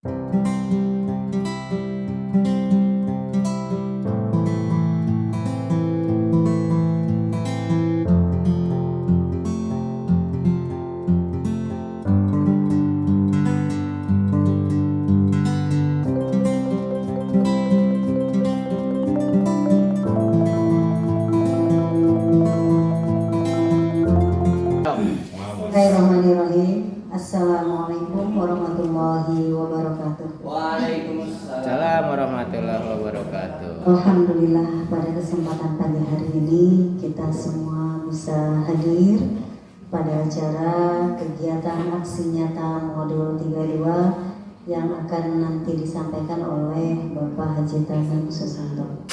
Bismillahirrahmanirrahim. Assalamualaikum warahmatullahi wabarakatuh. Waalaikumsalam warahmatullahi wabarakatuh. Alhamdulillah, pada kesempatan pagi hari ini kita semua bisa hadir pada acara kegiatan aksi nyata modul 32 yang akan nanti disampaikan oleh Bapak Haji Tamin Susanto.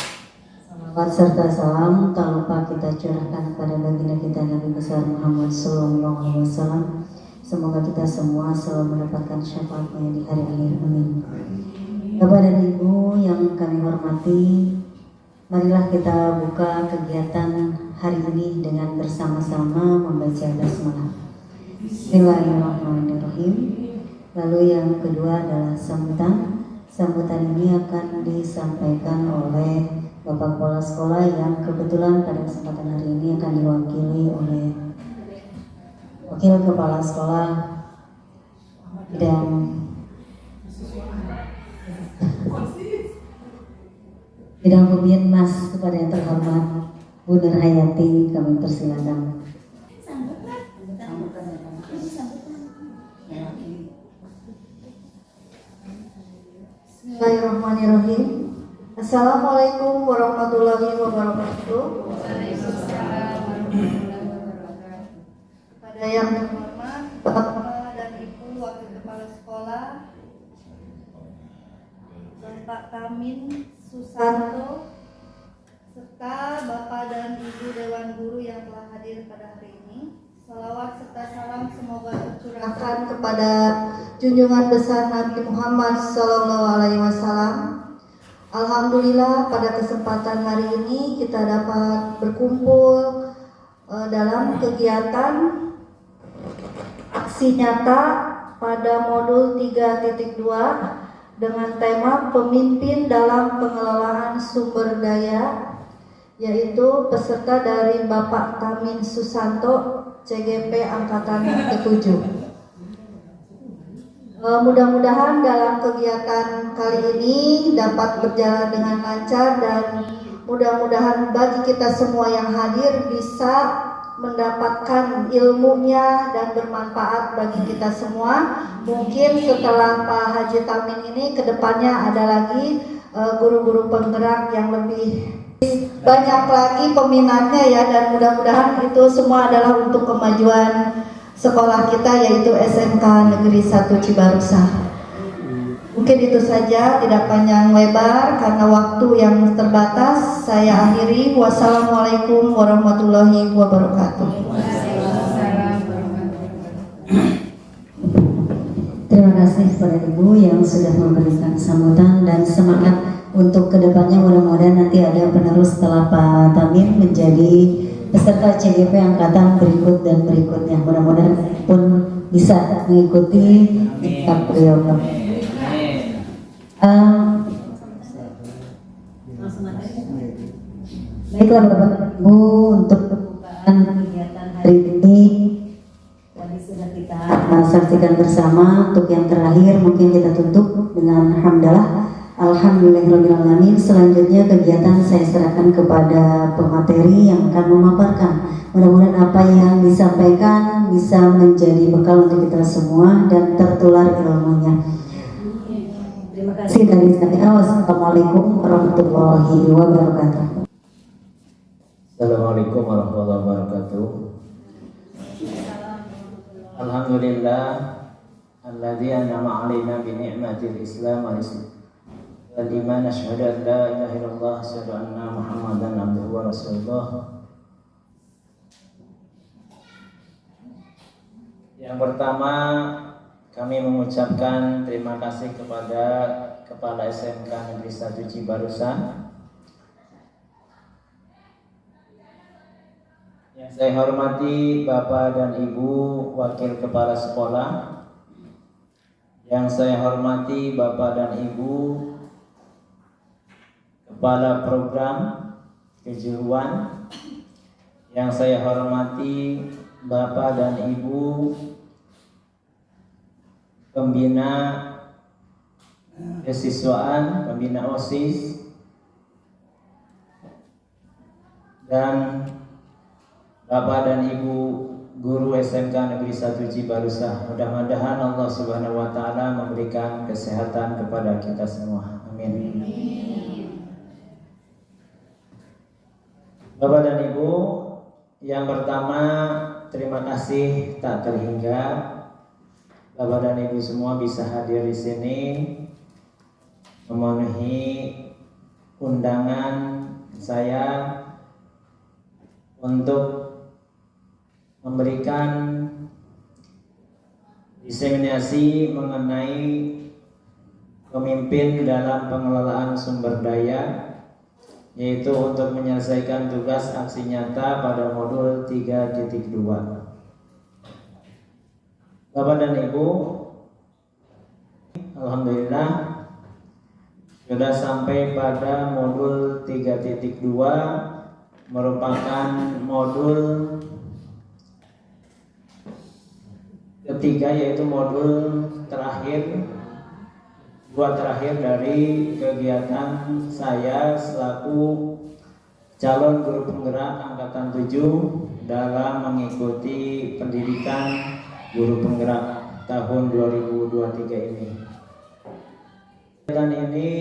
Salawat serta salam tak lupa kita curahkan kepada baginda kita Nabi besar Muhammad SAW. Semoga kita semua selalu mendapatkan syafaatnya di hari akhir. Amin. Bapak dan Ibu yang kami hormati, marilah kita buka kegiatan hari ini dengan bersama-sama membaca basmalah. Bismillahirrahmanirrahim. Lalu yang kedua adalah sambutan. Sambutan ini akan disampaikan oleh Bapak Kepala Sekolah yang kebetulan pada kesempatan hari ini akan diwakili oleh Wakil Kepala Sekolah Bidang Pembinmas kepada yang terhormat Bu Nur Hayati, kami persilakan. Bismillahirrahmanirrahim. Assalamualaikum warahmatullahi wabarakatuh. Kepada yang terhormat Bapak dan Ibu Wakil Kepala Sekolah, Bapak Tamin Susanto, serta Bapak dan Ibu Dewan Guru yang telah hadir pada hari ini. Salawat serta salam semoga tercurahkan kepada junjungan besar Nabi Muhammad SAW. Alhamdulillah, pada kesempatan hari ini kita dapat berkumpul dalam kegiatan aksi nyata pada modul 3.2 dengan tema pemimpin dalam pengelolaan sumber daya, yaitu peserta dari Bapak Tamin Susanto, CGP Angkatan ke-7. Mudah-mudahan dalam kegiatan kali ini dapat berjalan dengan lancar dan mudah-mudahan bagi kita semua yang hadir bisa mendapatkan ilmunya dan bermanfaat bagi kita semua. Mungkin setelah Pak Haji Tamin ini kedepannya ada lagi guru-guru penggerak yang lebih banyak lagi peminatnya ya, dan mudah-mudahan itu semua adalah untuk kemajuan sekolah kita, yaitu SMK Negeri 1 Cibarusah. Mungkin itu saja, tidak panjang lebar karena waktu yang terbatas. Saya akhiri. Wassalamualaikum warahmatullahi wabarakatuh. Terima kasih kepada Ibu yang sudah memberikan sambutan dan semangat untuk kedepannya. Mudah-mudahan nanti ada penerus setelah Pak Tamin menjadi peserta CGP angkatan berikut dan berikutnya. Mudah-mudahan pun bisa mengikuti beliau. Baiklah Bapak Ibu, untuk pembukaan kegiatan hari ini tadi sudah kita saksikan bersama. Untuk yang terakhir mungkin kita tutup dengan hamdalah. Alhamdulillahirrahmanirrahim. Selanjutnya kegiatan saya serahkan kepada pemateri yang akan memaparkan. Mudah-mudahan apa yang disampaikan bisa menjadi bekal untuk kita semua dan tertular ilmunya. Terima kasih dari saya. Wassalamualaikum warahmatullahi wabarakatuh. Assalamualaikum warahmatullahi wabarakatuh. Alhamdulillah alladzi an'ama 'alaina bi ni'matil Islam wal iman, asyhadu an la ilaha illallah, asyhadu anna Muhammadan abduhu wa rasuluh. Yang pertama, kami mengucapkan terima kasih kepada Kepala SMK Negeri 1 Cibarusah yang saya hormati, Bapak dan Ibu Wakil Kepala Sekolah Yang saya hormati Bapak dan Ibu Kepala Program Kejuruan, yang saya hormati Bapak dan Ibu Pembina Kesiswaan, Pembina OSIS, dan Bapak dan Ibu Guru SMK Negeri 1 Cibarusah. Mudah-mudahan Allah Subhanahu wa taala memberikan kesehatan kepada kita semua. Amin. Bapak dan Ibu, yang pertama terima kasih tak terhingga Bapak dan Ibu semua bisa hadir di sini memenuhi undangan saya untuk memberikan diseminasi mengenai pemimpin dalam pengelolaan sumber daya, yaitu untuk menyelesaikan tugas aksi nyata pada modul 3.2. Bapak dan Ibu, alhamdulillah sudah sampai pada modul 3.2, merupakan modul ketiga, yaitu modul terakhir, dua terakhir dari kegiatan saya selaku calon guru penggerak angkatan 7 dalam mengikuti pendidikan guru penggerak tahun 2023 ini. Kegiatan ini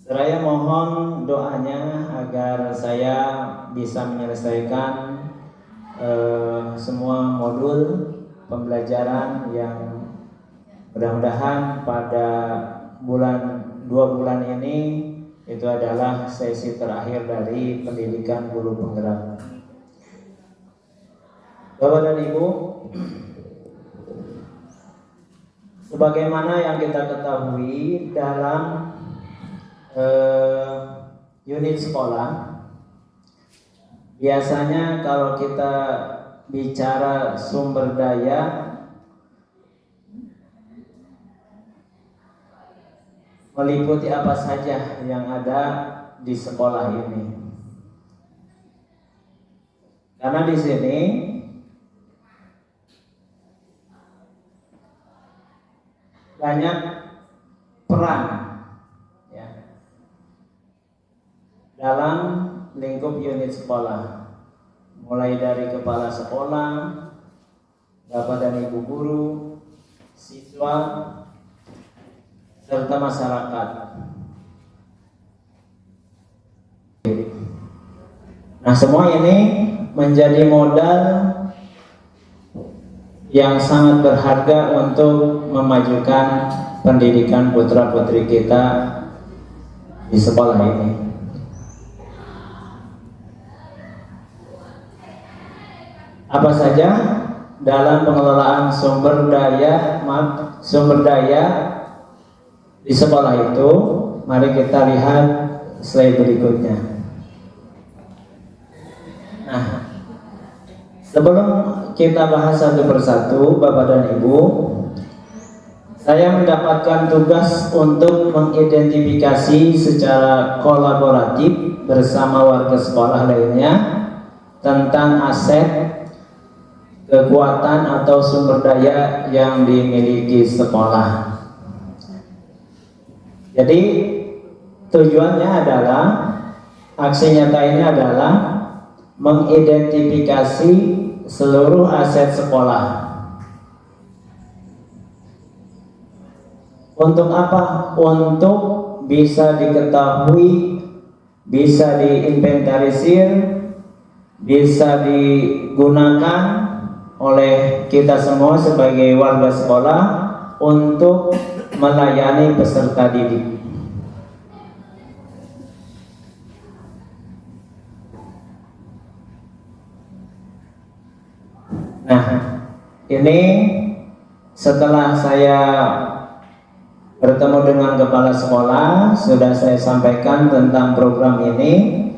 saya mohon doanya agar saya bisa menyelesaikan semua modul pembelajaran yang mudah-mudahan pada 2 bulan ini itu adalah sesi terakhir dari pendidikan guru penggerak. Bapak dan Ibu, sebagaimana yang kita ketahui dalam unit sekolah, biasanya kalau kita bicara sumber daya, meliputi apa saja yang ada di sekolah ini. Karena di sini banyak peran dalam lingkup unit sekolah, mulai dari kepala sekolah, Bapak dan Ibu guru, siswa, serta masyarakat. Nah, semua ini menjadi modal yang sangat berharga untuk memajukan pendidikan putra-putri kita di sekolah ini. Apa saja dalam pengelolaan sumber daya di sekolah itu? Mari kita lihat slide berikutnya. Nah, sebelum kita bahas satu persatu, Bapak dan Ibu, saya mendapatkan tugas untuk mengidentifikasi secara kolaboratif bersama warga sekolah lainnya tentang aset, kekuatan atau sumber daya yang dimiliki sekolah. Jadi tujuannya adalah, aksi nyata ini adalah mengidentifikasi seluruh aset sekolah. Untuk apa? Untuk bisa diketahui, bisa diinventarisir, bisa digunakan oleh kita semua sebagai warga sekolah untuk melayani peserta didik. Nah, ini setelah saya bertemu dengan kepala sekolah, sudah saya sampaikan tentang program ini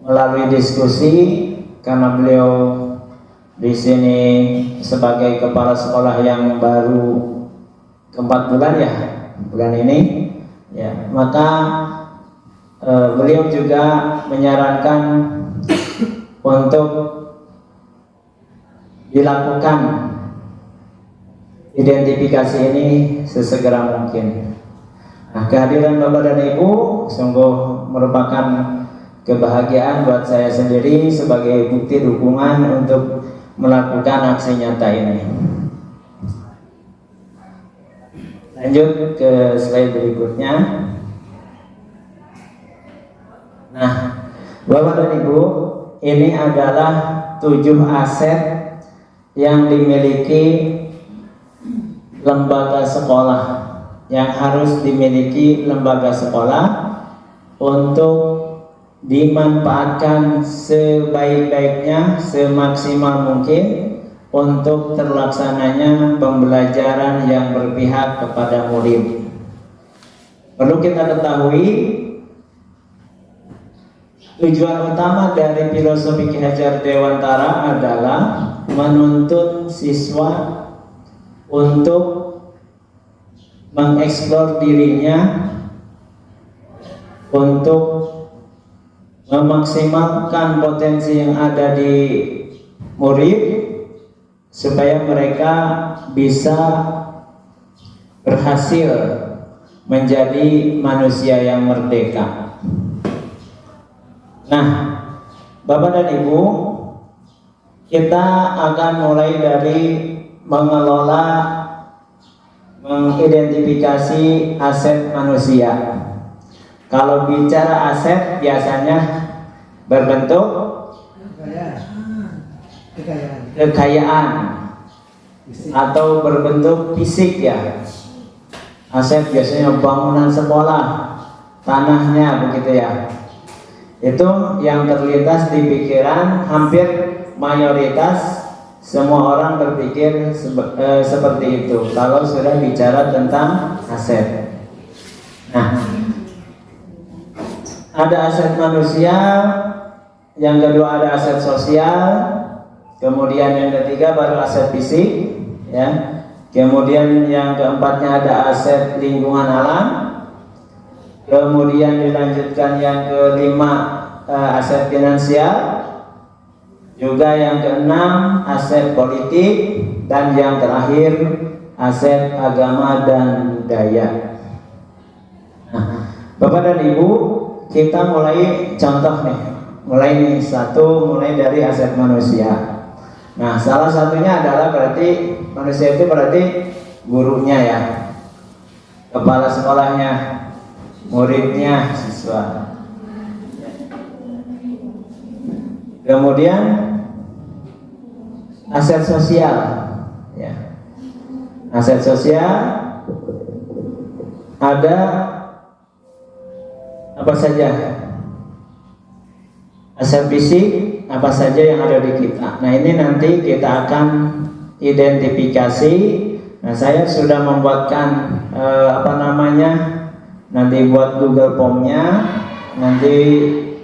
melalui diskusi. karena beliau di sini sebagai kepala sekolah yang baru ke-4 bulan ya, bulan ini ya, maka beliau juga menyarankan untuk dilakukan identifikasi ini sesegera mungkin. Nah, kehadiran Bapak dan Ibu sungguh merupakan kebahagiaan buat saya sendiri sebagai bukti dukungan untuk melakukan aksi nyata ini. Lanjut ke slide berikutnya. Nah, Bapak dan Ibu, ini adalah 7 aset yang dimiliki lembaga sekolah, yang harus dimiliki lembaga sekolah untuk dimanfaatkan sebaik-baiknya, semaksimal mungkin untuk terlaksananya pembelajaran yang berpihak kepada murid. Perlu kita ketahui, tujuan utama dari filosofi Ki Hajar Dewantara adalah menuntun siswa untuk mengeksplor dirinya, untuk memaksimalkan potensi yang ada di murid supaya mereka bisa berhasil menjadi manusia yang merdeka. Nah, Bapak dan Ibu, kita akan mulai dari mengelola, mengidentifikasi aset manusia. Kalau bicara aset biasanya berbentuk kekayaan atau berbentuk fisik ya. Aset biasanya bangunan sekolah, tanahnya begitu ya. Itu yang terlintas di pikiran hampir mayoritas semua orang berpikir seperti itu kalau sudah bicara tentang aset. Nah, ada aset manusia, yang kedua ada aset sosial, kemudian yang ketiga baru aset fisik, ya. Kemudian yang keempatnya ada aset lingkungan alam. Kemudian dilanjutkan yang kelima aset finansial. Juga yang keenam aset politik, dan yang terakhir aset agama dan budaya. Nah, Bapak dan Ibu, kita mulai contoh nih. Mulai dari aset manusia. Nah, salah satunya adalah berarti manusia itu berarti gurunya ya, kepala sekolahnya, muridnya, siswa. Kemudian aset sosial, ya. Aset sosial ada apa saja? Aset fisik apa saja yang ada di kita. Nah, ini nanti kita akan identifikasi. Nah, saya sudah membuatkan nanti buat Google Form-nya. Nanti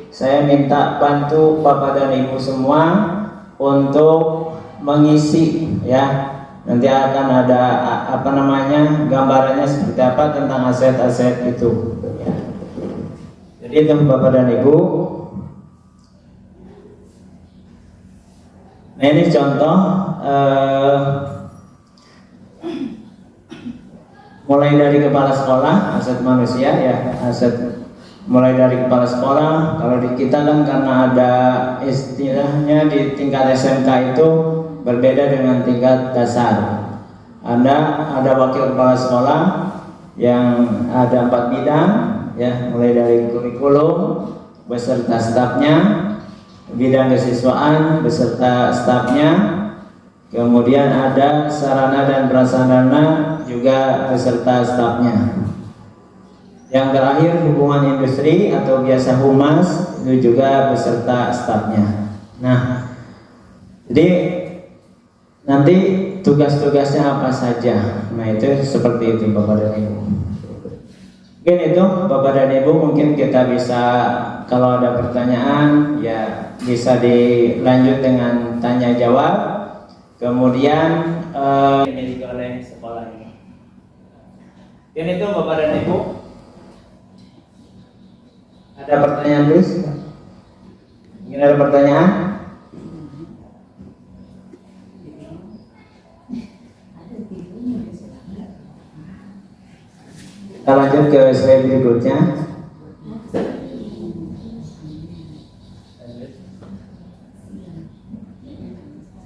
saya minta bantu Bapak dan Ibu semua untuk mengisi ya. Nanti akan ada gambarannya seperti apa tentang aset-aset itu ya. Jadi itu Bapak dan Ibu. Nah, ini contoh mulai dari kepala sekolah, aset manusia ya, aset mulai dari kepala sekolah. Kalau di kita kan karena ada istilahnya di tingkat SMK itu berbeda dengan tingkat dasar. Ada wakil kepala sekolah yang ada 4 bidang ya, mulai dari kurikulum beserta stafnya, bidang kesiswaan beserta stafnya, kemudian ada sarana dan prasarana juga beserta stafnya. Yang terakhir hubungan industri atau biasa humas itu juga beserta stafnya. Nah, jadi nanti tugas-tugasnya apa saja. Nah, itu seperti itu Bapak dan Ibu. Mungkin itu Bapak dan Ibu, mungkin kita bisa kalau ada pertanyaan ya bisa dilanjut dengan tanya jawab. Kemudian dimiliki oleh sekolah ini. Dan itu Bapak dan Ibu, ada pertanyaan please? Mungkin ada pertanyaan? Kita lanjut ke slide berikutnya.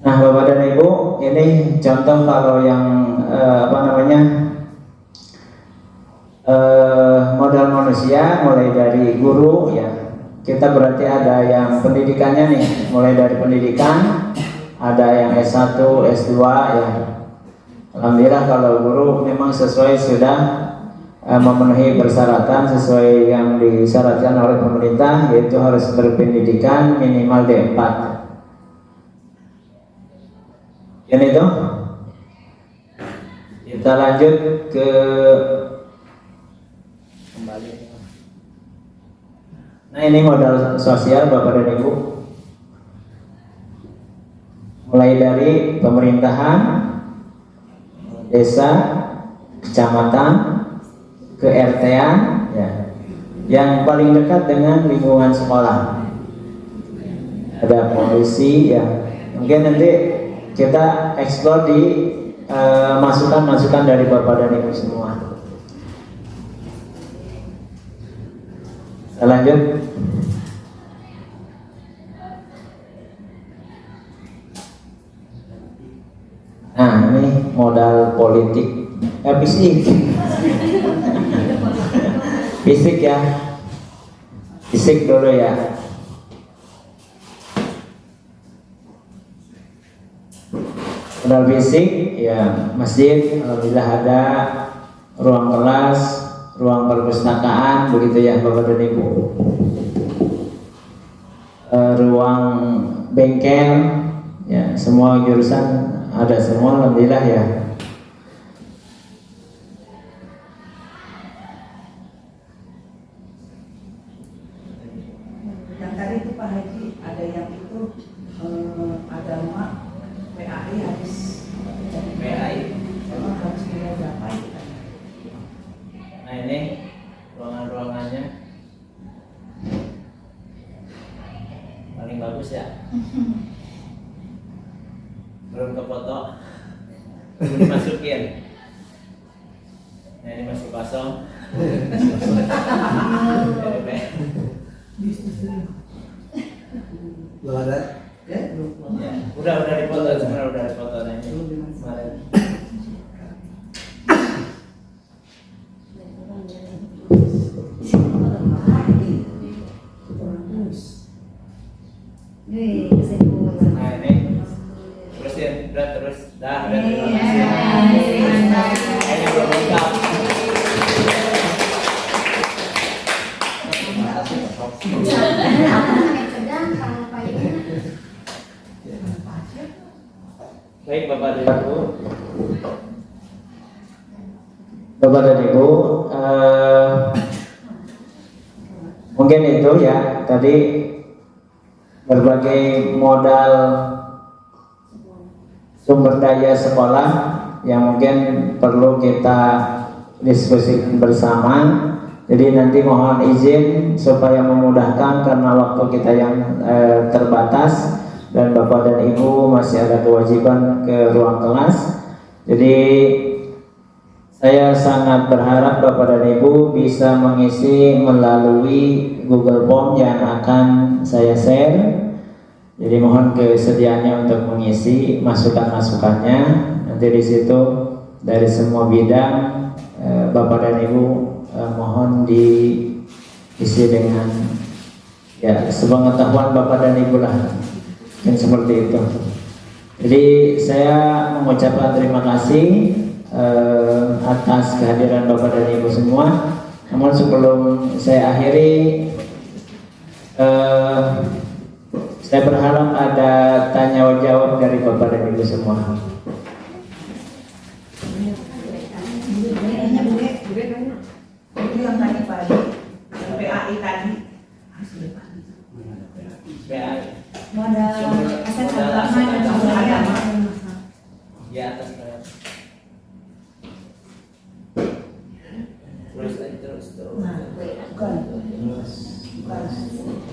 Nah, Bapak dan Ibu, ini contoh kalau yang modal manusia mulai dari guru ya. Kita berarti ada yang pendidikannya nih, mulai dari pendidikan, ada yang S1, S2 ya. Alhamdulillah kalau guru memang sesuai sudah memenuhi persyaratan sesuai yang disyaratkan oleh pemerintah, yaitu harus berpendidikan minimal D4. Yang itu kita lanjut ke kembali. Nah, ini modal sosial Bapak dan Ibu, mulai dari pemerintahan, desa, kecamatan, ke RT-an ya, yang paling dekat dengan lingkungan sekolah. Ada polisi ya, mungkin nanti kita eksplor di masukan-masukan dari Bapak dan Ibu semua. Kita lanjut. Nah, ini modal politik, fisik. Fisik ya, fisik dulu ya. Modal fisik ya, masjid alhamdulillah ada, ruang kelas, ruang perpustakaan begitu ya Bapak dan Ibu. Ruang bengkel ya, semua jurusan ada semua alhamdulillah ya. Yang tadi itu Pak Haji ada yang itu agama PAI habis PAI. memang harus nilai berapa itu kan? Nah, ini ruangan-ruangannya paling bagus ya. Belum ke foto, belum dimasukin. Nah, ini masih kosong. Belum ada? Ya, belum. Ya, udah dipoto sebenarnya, udah dipoto nah ini kemarin. Nah, ini terusin, udah terus, dah, udah terima kasih. Kayaknya belum lengkap. Baik Bapak dan Ibu, mungkin itu ya tadi berbagai modal sumber daya sekolah yang mungkin perlu kita diskusikan bersama. Jadi nanti mohon izin supaya memudahkan karena waktu kita yang terbatas dan Bapak dan Ibu masih ada kewajiban ke ruang kelas. Jadi saya sangat berharap Bapak dan Ibu bisa mengisi melalui Google Form yang akan saya share. Jadi mohon kesediaannya untuk mengisi masukan-masukannya. Nanti di situ dari semua bidang Bapak dan Ibu mohon diisi dengan ya sepengetahuan Bapak dan Ibu lah, yang seperti itu. Jadi saya mengucapkan terima kasih atas kehadiran Bapak dan Ibu semua. Namun sebelum saya akhiri, saya berharap ada tanya jawab dari Bapak dan Ibu semua. Itu yang tadi Pak Haji, yang PAI tadi.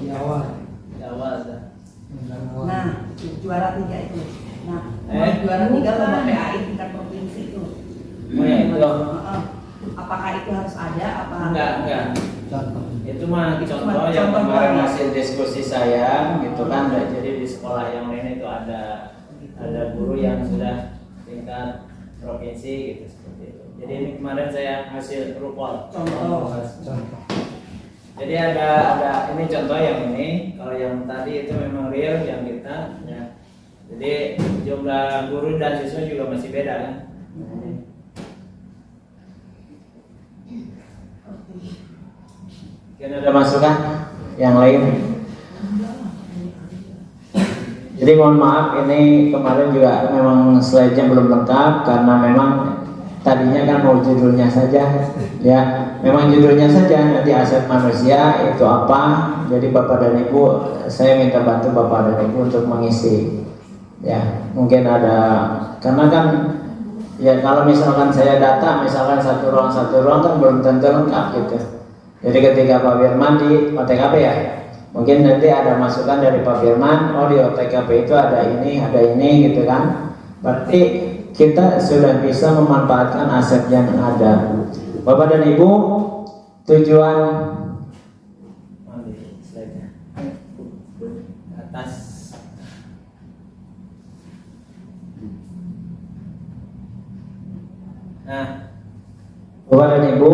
Jawa. Nah, juara 3 itu. Nah, juara 3 lomba PAI tingkat provinsi itu. Oh ya itu. Apakah itu harus ada? Enggak. Itu mah contoh yang contoh kemarin doang. hasil diskusi saya gitu kan. Jadi di sekolah yang lain itu ada guru yang sudah tingkat provinsi gitu seperti itu. Jadi ini kemarin saya hasil rupol. Contoh. Jadi ada ini contoh yang ini. Kalau yang tadi itu memang real yang kita ya. Jadi jumlah guru dan siswa juga masih beda kan. Mungkin ada masukan yang lain. Jadi mohon maaf ini kemarin juga memang slide-nya belum lengkap karena memang tadinya kan mau judulnya saja ya, memang judulnya saja nanti aset manusia itu apa. Jadi Bapak dan Ibu, saya minta bantu Bapak dan Ibu untuk mengisi ya. Mungkin ada, karena kan ya kalau misalkan saya data misalkan satu ruang kan belum tentu lengkap gitu. Jadi ketika Pak Firman di OTKP ya, mungkin nanti ada masukan dari Pak Firman, oh di OTKP itu ada ini gitu kan. Berarti kita sudah bisa memanfaatkan aset yang ada. Bapak dan Ibu, tujuan atas Bapak dan Ibu,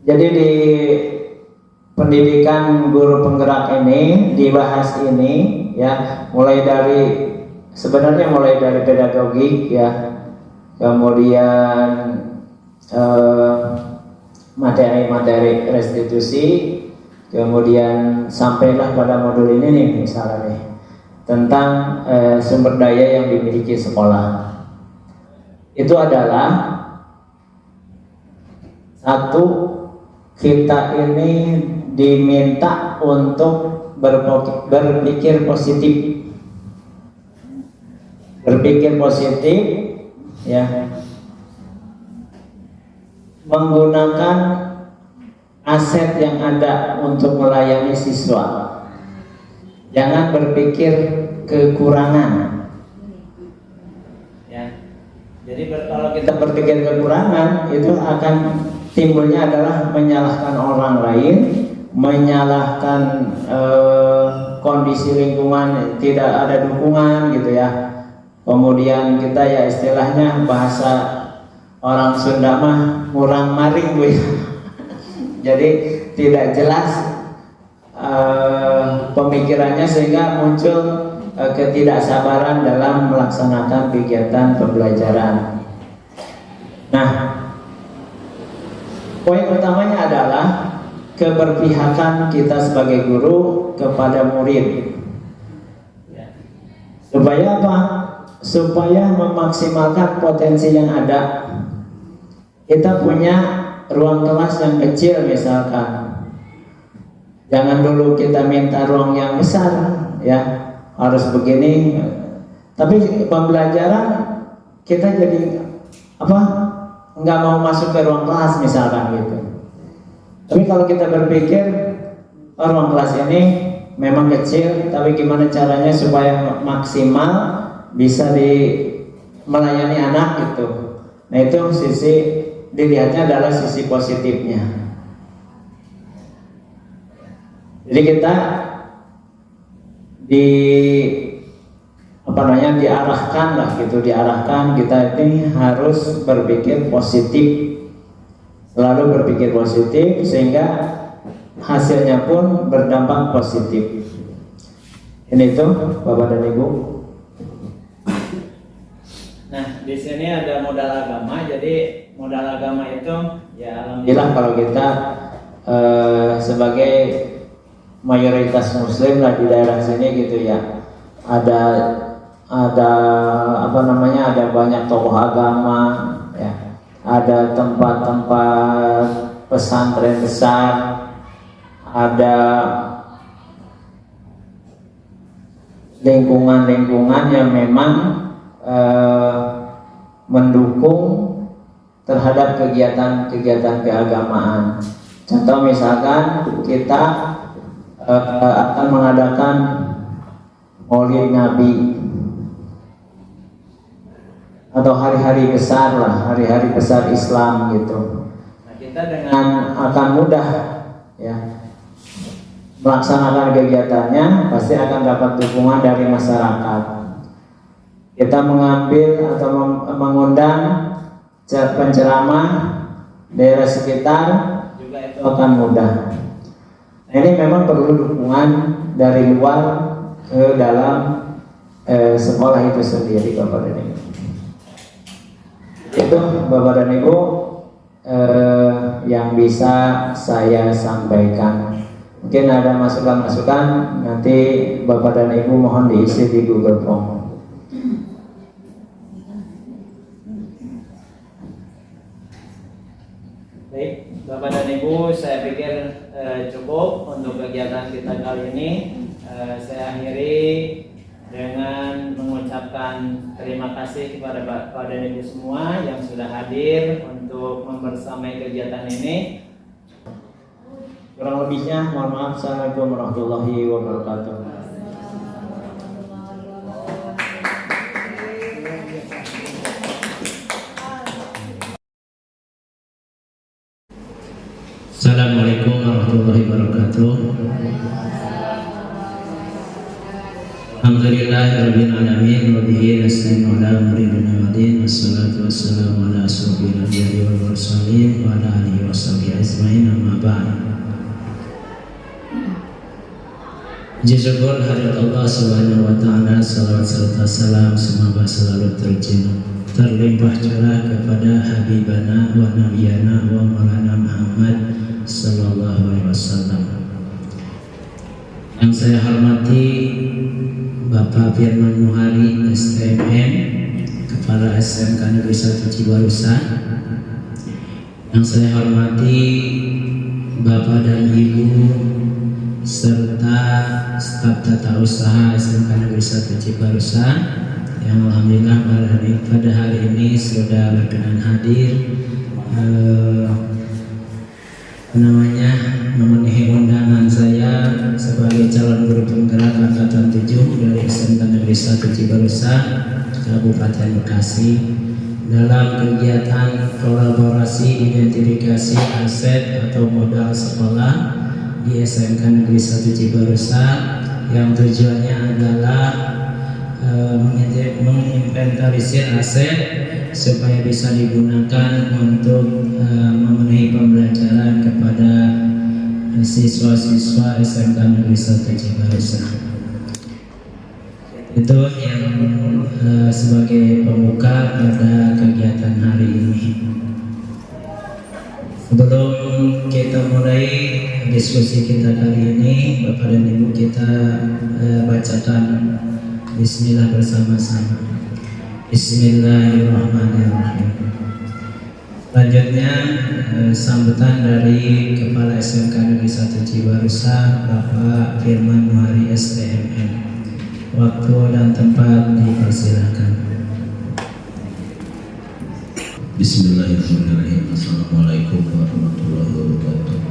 jadi di pendidikan guru penggerak ini dibahas ini ya, mulai dari pedagogik ya, kemudian materi-materi restitusi, kemudian sampailah pada modul ini nih misalnya nih tentang sumber daya yang dimiliki sekolah. Itu adalah satu, kita ini diminta untuk berpikir positif ya, menggunakan aset yang ada untuk melayani siswa. Jangan berpikir kekurangan ya. Jadi kalau kita berpikir kekurangan, itu akan timbulnya adalah menyalahkan orang lain, menyalahkan kondisi lingkungan, tidak ada dukungan gitu ya. Kemudian kita ya istilahnya bahasa orang Sunda mah murang maring Bu. Jadi tidak jelas pemikirannya sehingga muncul ketidaksabaran dalam melaksanakan kegiatan pembelajaran. Nah, poin utamanya adalah keberpihakan kita sebagai guru kepada murid. Supaya apa? Supaya memaksimalkan potensi yang ada. Kita punya ruang kelas yang kecil misalkan. Jangan dulu kita minta ruang yang besar ya, harus begini. Tapi pembelajaran kita jadi apa? Nggak mau masuk ke ruang kelas misalkan gitu. Tapi kalau kita berpikir ruang kelas ini memang kecil, tapi gimana caranya supaya maksimal bisa melayani anak gitu. Nah itu sisi dilihatnya adalah sisi positifnya. Jadi kita diarahkan lah gitu, diarahkan kita ini harus berpikir positif, selalu berpikir positif sehingga hasilnya pun berdampak positif. Ini tuh Bapak dan Ibu. Nah di sini ada modal agama. Jadi modal agama itu ya alhamdulillah kalau kita sebagai mayoritas Muslim lah di daerah sini gitu ya. Ada banyak tokoh agama ya. Ada tempat-tempat pesantren besar, ada lingkungan-lingkungan yang memang mendukung terhadap kegiatan-kegiatan keagamaan. Contoh misalkan kita akan mengadakan Maulid Nabi atau hari-hari besar lah, hari-hari besar Islam gitu. Nah, kita dengan akan mudah ya melaksanakan kegiatannya, pasti akan dapat dukungan dari masyarakat. Kita mengambil atau mengundang penceramah daerah sekitar juga itu akan mudah. Nah, ini memang perlu dukungan dari luar ke dalam sekolah itu sendiri, Bapak dan Ibu. Itu Bapak dan Ibu yang bisa saya sampaikan. Mungkin ada masukan-masukan, nanti Bapak dan Ibu mohon diisi di Google Form. Baik, Bapak dan Ibu, saya pikir cukup untuk kegiatan kita kali ini. Saya akhiri dengan mengucapkan terima kasih kepada Bapak dan Ibu semua yang sudah hadir untuk membersamai kegiatan ini. Kurang lebihnya mohon maaf. Assalamualaikum warahmatullahi wabarakatuh. Assalamualaikum warahmatullahi wabarakatuh. Alhamdulillahirabbil alamin wa bihi nasta'inu ala umuri dunya waddin wassalatu wassalamu ala asyrofil anbiya'i wal mursalin wa ala alihi washabihi ajmain amma ba'd. Jazakul hadirat Allah subhanahu wa ta'ala, salawat serta salam semoga selalu terlimpah curah kepada Habibana wa Nabiyana wa Maulana Muhammad sallallahu alaihi wasallam. Yang saya hormati Bapak Firman Muhari STMM, Kepala SMK Negeri 1 Cibarusa. Yang saya hormati Bapak dan Ibu serta staf tata usaha SMK Negeri 1 Cibarusa yang alhamdulillah pada hari ini sudah berkenan hadir memenuhi undangan saya sebagai calon guru penggerak angkatan 7 dari SMK Negeri 1 Cibarusa, Kabupaten Bekasi, dalam kegiatan kolaborasi identifikasi aset atau modal sekolah di SMK Negeri 1 Cibarusa, yang tujuannya adalah menginventarisir aset supaya bisa digunakan untuk memenuhi pembelajaran kepada siswa-siswa SMK Negeri 1 Cibarusa. Itu yang sebagai pembuka pada kegiatan hari ini. Sebelum kita mulai diskusi kita kali ini, Bapak dan Ibu, kita bacakan Bismillah bersama-sama. Bismillahirrahmanirrahim. Selanjutnya sambutan dari Kepala SMK Negeri 1 Cibarusa, Bapak Firman Muhari STMM. Waktu dan tempat dipersilakan. Bismillahirrahmanirrahim. Assalamualaikum warahmatullahi wabarakatuh.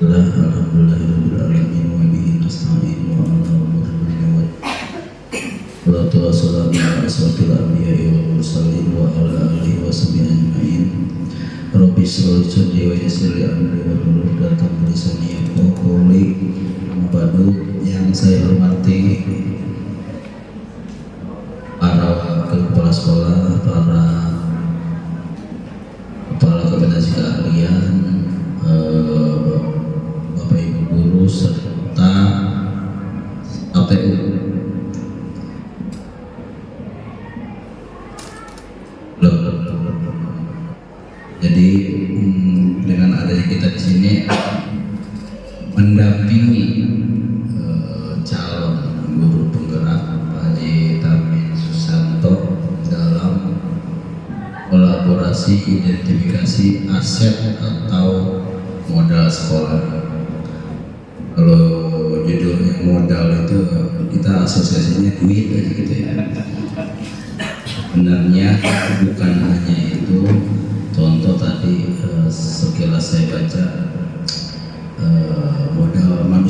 Alhamdulillahirabbil alamin wa bihi nasta'in wa ala umuri salatu wassalamu ala asyrofil anbiya'i wal mursalin wa ala alihi washabihi ajmain. Rabbi shrah li sadri wa yassir li amri wahlul 'uqdatam min lisani yafqahu qawli. Yang saya hormati para kepala sekolah, para kepala kompetensi keahlian, Bapak Ibu guru serta ATU. Jadi dengan adanya kita di sini mendampingi calon guru penggerak Pak Haji Tarmin Susanto dalam kolaborasi identifikasi aset atau modal sekolah. Kalau judulnya modal itu kita asosiasinya duit aja gitu ya. Sebenarnya bukan hanya itu. Contoh tadi sekilas saya baca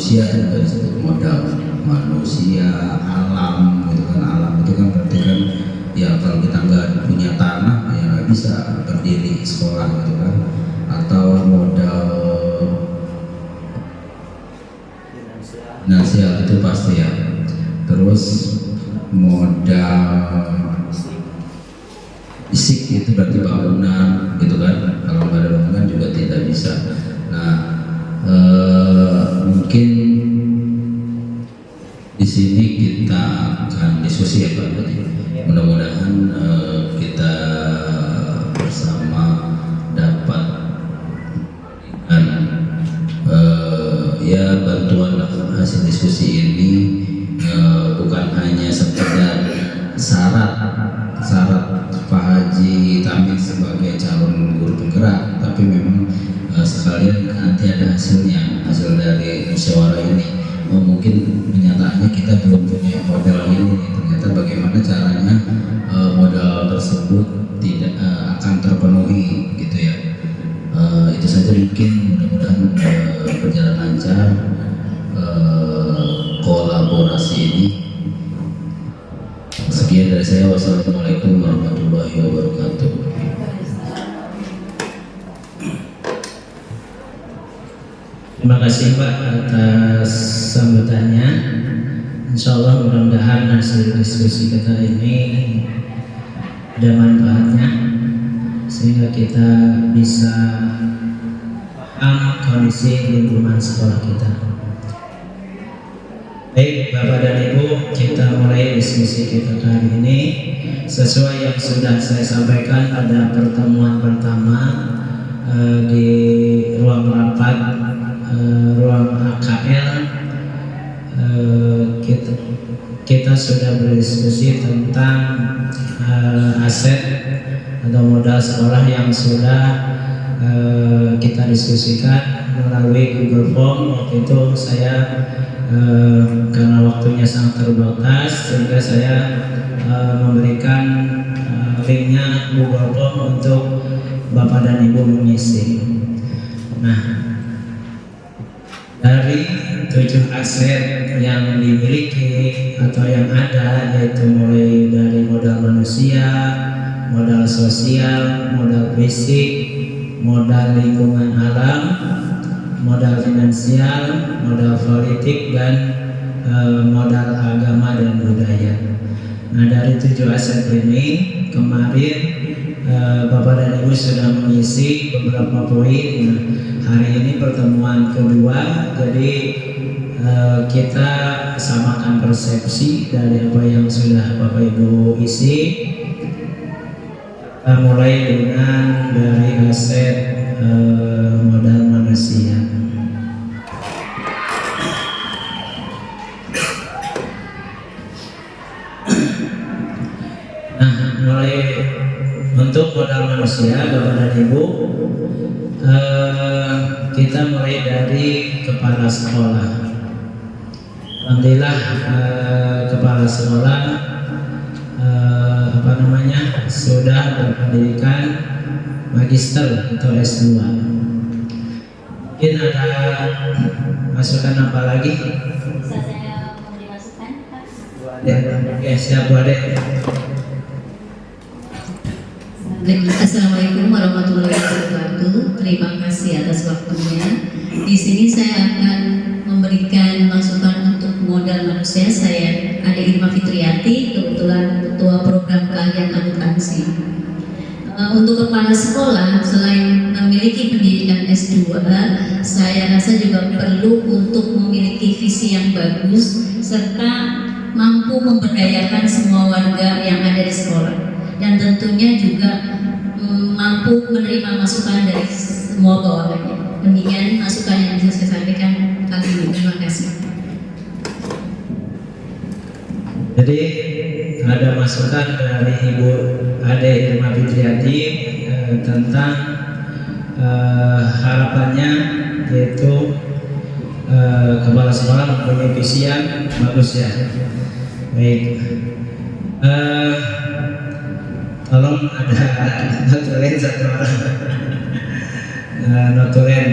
manusia juga disebut modal manusia, alam gitu kan. Alam itu kan berarti kan ya kalau kita nggak punya tanah ya nggak bisa berdiri sekolah gitu kan. Atau modal finansial itu pasti ya. Terus modal fisik itu berarti bangunan gitu kan. Kalau nggak ada bangunan juga tidak bisa. Nah mungkin di sini kita akan diskusi ya Pak. Mudah-mudahan kita bersama dapat ya bantuan hasil diskusi ini, bukan hanya sekedar syarat Pak Haji Tamim sebagai calon guru penggerak, tapi memang sekalian nanti ada hasilnya, hasil dari musyawarah ini. Mungkin kenyataannya kita belum punya modal ini, ternyata bagaimana caranya modal tersebut tidak akan terpenuhi gitu ya. Itu saja mungkin, mudah-mudahan berjalan lancar kolaborasi ini. Sekian dari saya, wassalamualaikum warahmatullahi wabarakatuh. Terima kasih Pak atas sambutannya. Insya Allah mudah-mudahan hasil diskusi kita ini ada manfaatnya sehingga kita bisa paham kondisi lingkungan sekolah kita. Baik Bapak dan Ibu, kita mulai diskusi kita kali ini sesuai yang sudah saya sampaikan pada pertemuan pertama di ruang rapat, ruang AKL. Kita sudah berdiskusi tentang aset atau modal sekolah yang sudah kita diskusikan melalui Google Form. Waktu itu saya karena waktunya sangat terbatas sehingga saya memberikan linknya Google Form untuk Bapak dan Ibu mengisi. Nah, dari 7 aset yang dimiliki atau yang ada, yaitu mulai dari modal manusia, modal sosial, modal fisik, modal lingkungan alam, modal finansial, modal politik, dan modal agama dan budaya. Nah, dari 7 aset ini kemarin Bapak dan Ibu sudah mengisi beberapa poin. Nah, hari ini pertemuan kedua, jadi kita samakan persepsi dari apa yang sudah Bapak Ibu isi. Kita mulai dengan dari aset modal manusia. Nah, mulai untuk modal manusia, Bapak dan Ibu, kita mulai dari kepala sekolah. Alhamdulillah, kepala sekolah sudah berpendidikan magister atau S2. Mungkin ada masukan apa lagi? Bisa saya memberi masukan, Pak? Ya, siap Bu Ade. Assalamualaikum warahmatullahi wabarakatuh. Terima kasih atas waktunya. Di sini saya akan memberikan masukan untuk modal manusia. Saya Ade Irma Fitriati, kebetulan ketua program keahlian akuntansi. Untuk kepala sekolah, selain memiliki pendidikan S2, saya rasa juga perlu untuk memiliki visi yang bagus serta mampu memberdayakan semua warga yang ada di sekolah, dan tentunya juga mampu menerima masukan dari semua bawahannya. Demikian masukan yang bisa saya sampaikan kali ini. Terima kasih. Jadi ada masukan dari Ibu Ade Irma Fitriati tentang harapannya, yaitu kepala sekolah mempunyai visi yang bagus ya. Baik, tolong ada notulen satu orang. Notulen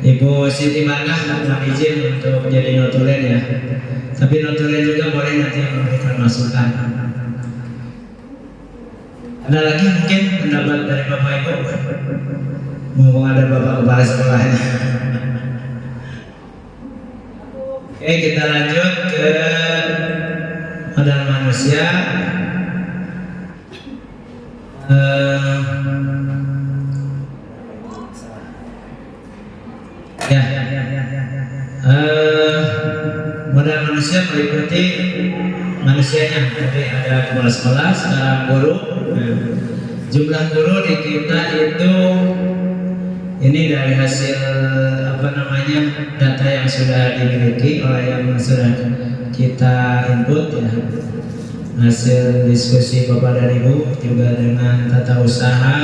Ibu Siti Markah mohon izin untuk menjadi notulen ya. Tapi notulen juga boleh nanti memberikan masukan. Ada lagi mungkin pendapat dari Bapak Ibu? Mumpung ada Bapak Kepala Sekolahnya. Oke, kita lanjut ke modal manusia. Modal manusia meliputi manusianya. Jadi ada kepala sekolah, sekarang guru. Jumlah guru di kita itu ini dari hasil data yang sudah dimiliki oleh yang sudah kita input ya. Hasil diskusi Bapak dan Ibu juga dengan tata usaha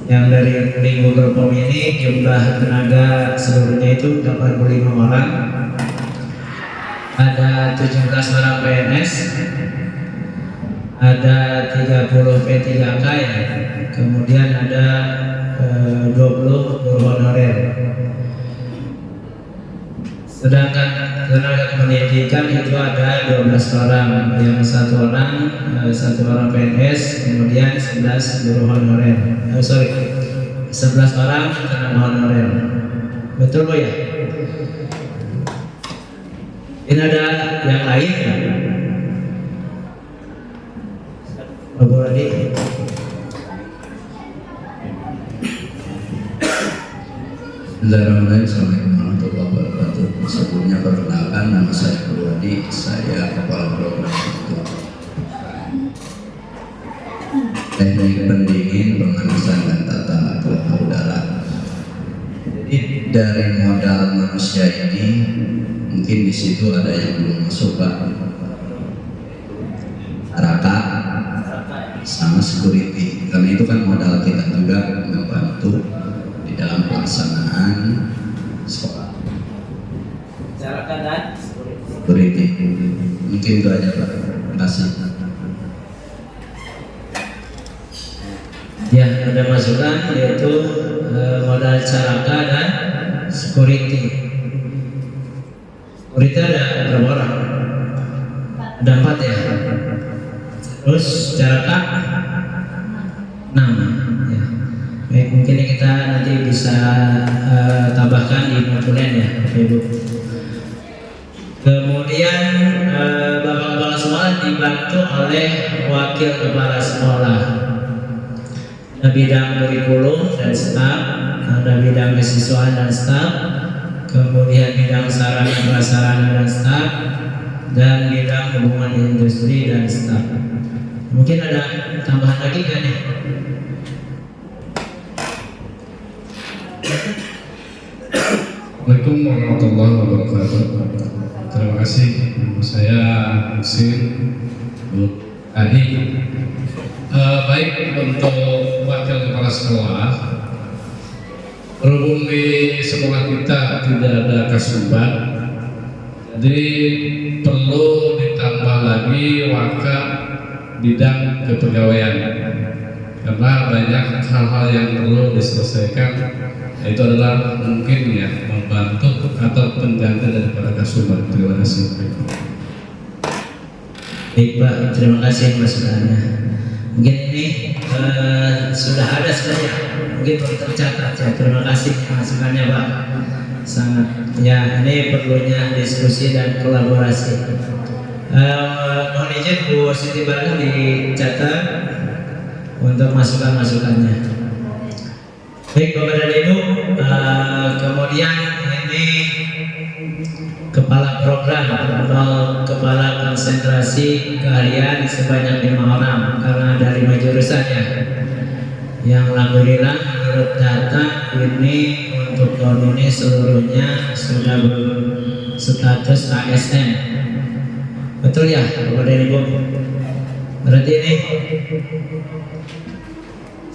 yang dari Google Form ini, jumlah tenaga seluruhnya itu 85 orang. Ada 17 orang PNS, ada 30 P3K ya, kemudian ada 20 guru honorer. Sedangkan tenaga pendidikan itu ada 12 orang, yang satu orang PNS, kemudian 11 guru honorer. 11 orang tenaga honorer. Betul Bu ya? Ini ada yang lain ya? Bu Radi. Bismillahirrahmanirrahim. Assalamualaikum warahmatullahi wabarakatuh. Sebelumnya perkenalkan, nama saya Purwadi, saya Kepala Program Teknik Pendingin, Pemanasan dan Tata Kelola Udara. Jadi dari modal manusia ini mungkin di situ ada yang belum masuk Pak. Raka sama security, karena itu kan modal kita juga membantu di dalam pelaksanaan sekolah. Masyarakat dan Security. Mungkin itu aja Pak. Terima kasih. Ya, ada masukan yaitu modal caraka dan security. Security ada berapa orang? Ada 4 ya. Terus caraka 6 ya. Baik, mungkin kita nanti bisa tambahkan di notulen ya Bapak Ibu. Kemudian Bapak Kepala Sekolah dibantu oleh Wakil Kepala Sekolah. Ada bidang kurikulum dan staf, ada bidang kesiswaan dan staf, kemudian bidang sarana prasarana dan staf, dan bidang hubungan industri dan staf. Mungkin ada tambahan lagi kan ya? Assalamualaikum warahmatullahi wabarakatuh. Terima kasih. Saya Musin Adi. Baik, untuk wakil kepala sekolah, berhubung di sekolah kita tidak ada kasubag, jadi perlu ditambah lagi waka bidang kepegawaian, karena banyak hal-hal yang perlu diselesaikan. Itu adalah mungkin ya membantu atau pengganti daripada kasubag. Terima kasih. Baik Pak, terima kasih masukannya. Mungkin ini sudah ada sebenarnya, mungkin perlu tercatat ya. Terima kasih masukannya Pak. Sangat ya, ini perlunya diskusi dan kolaborasi. Mohon izin Bu Siti Barkah dicatat untuk masukan-masukannya. Baik Bapak dan Ibu, kemudian ini kepala program atau kepala konsentrasi keahlian sebanyak 5 orang karena ada 5 jurusan ya. Yang alhamdulillah menurut data ini untuk tahun ini seluruhnya sudah berstatus ASN. Betul ya Bapak dan Ibu? Berarti ini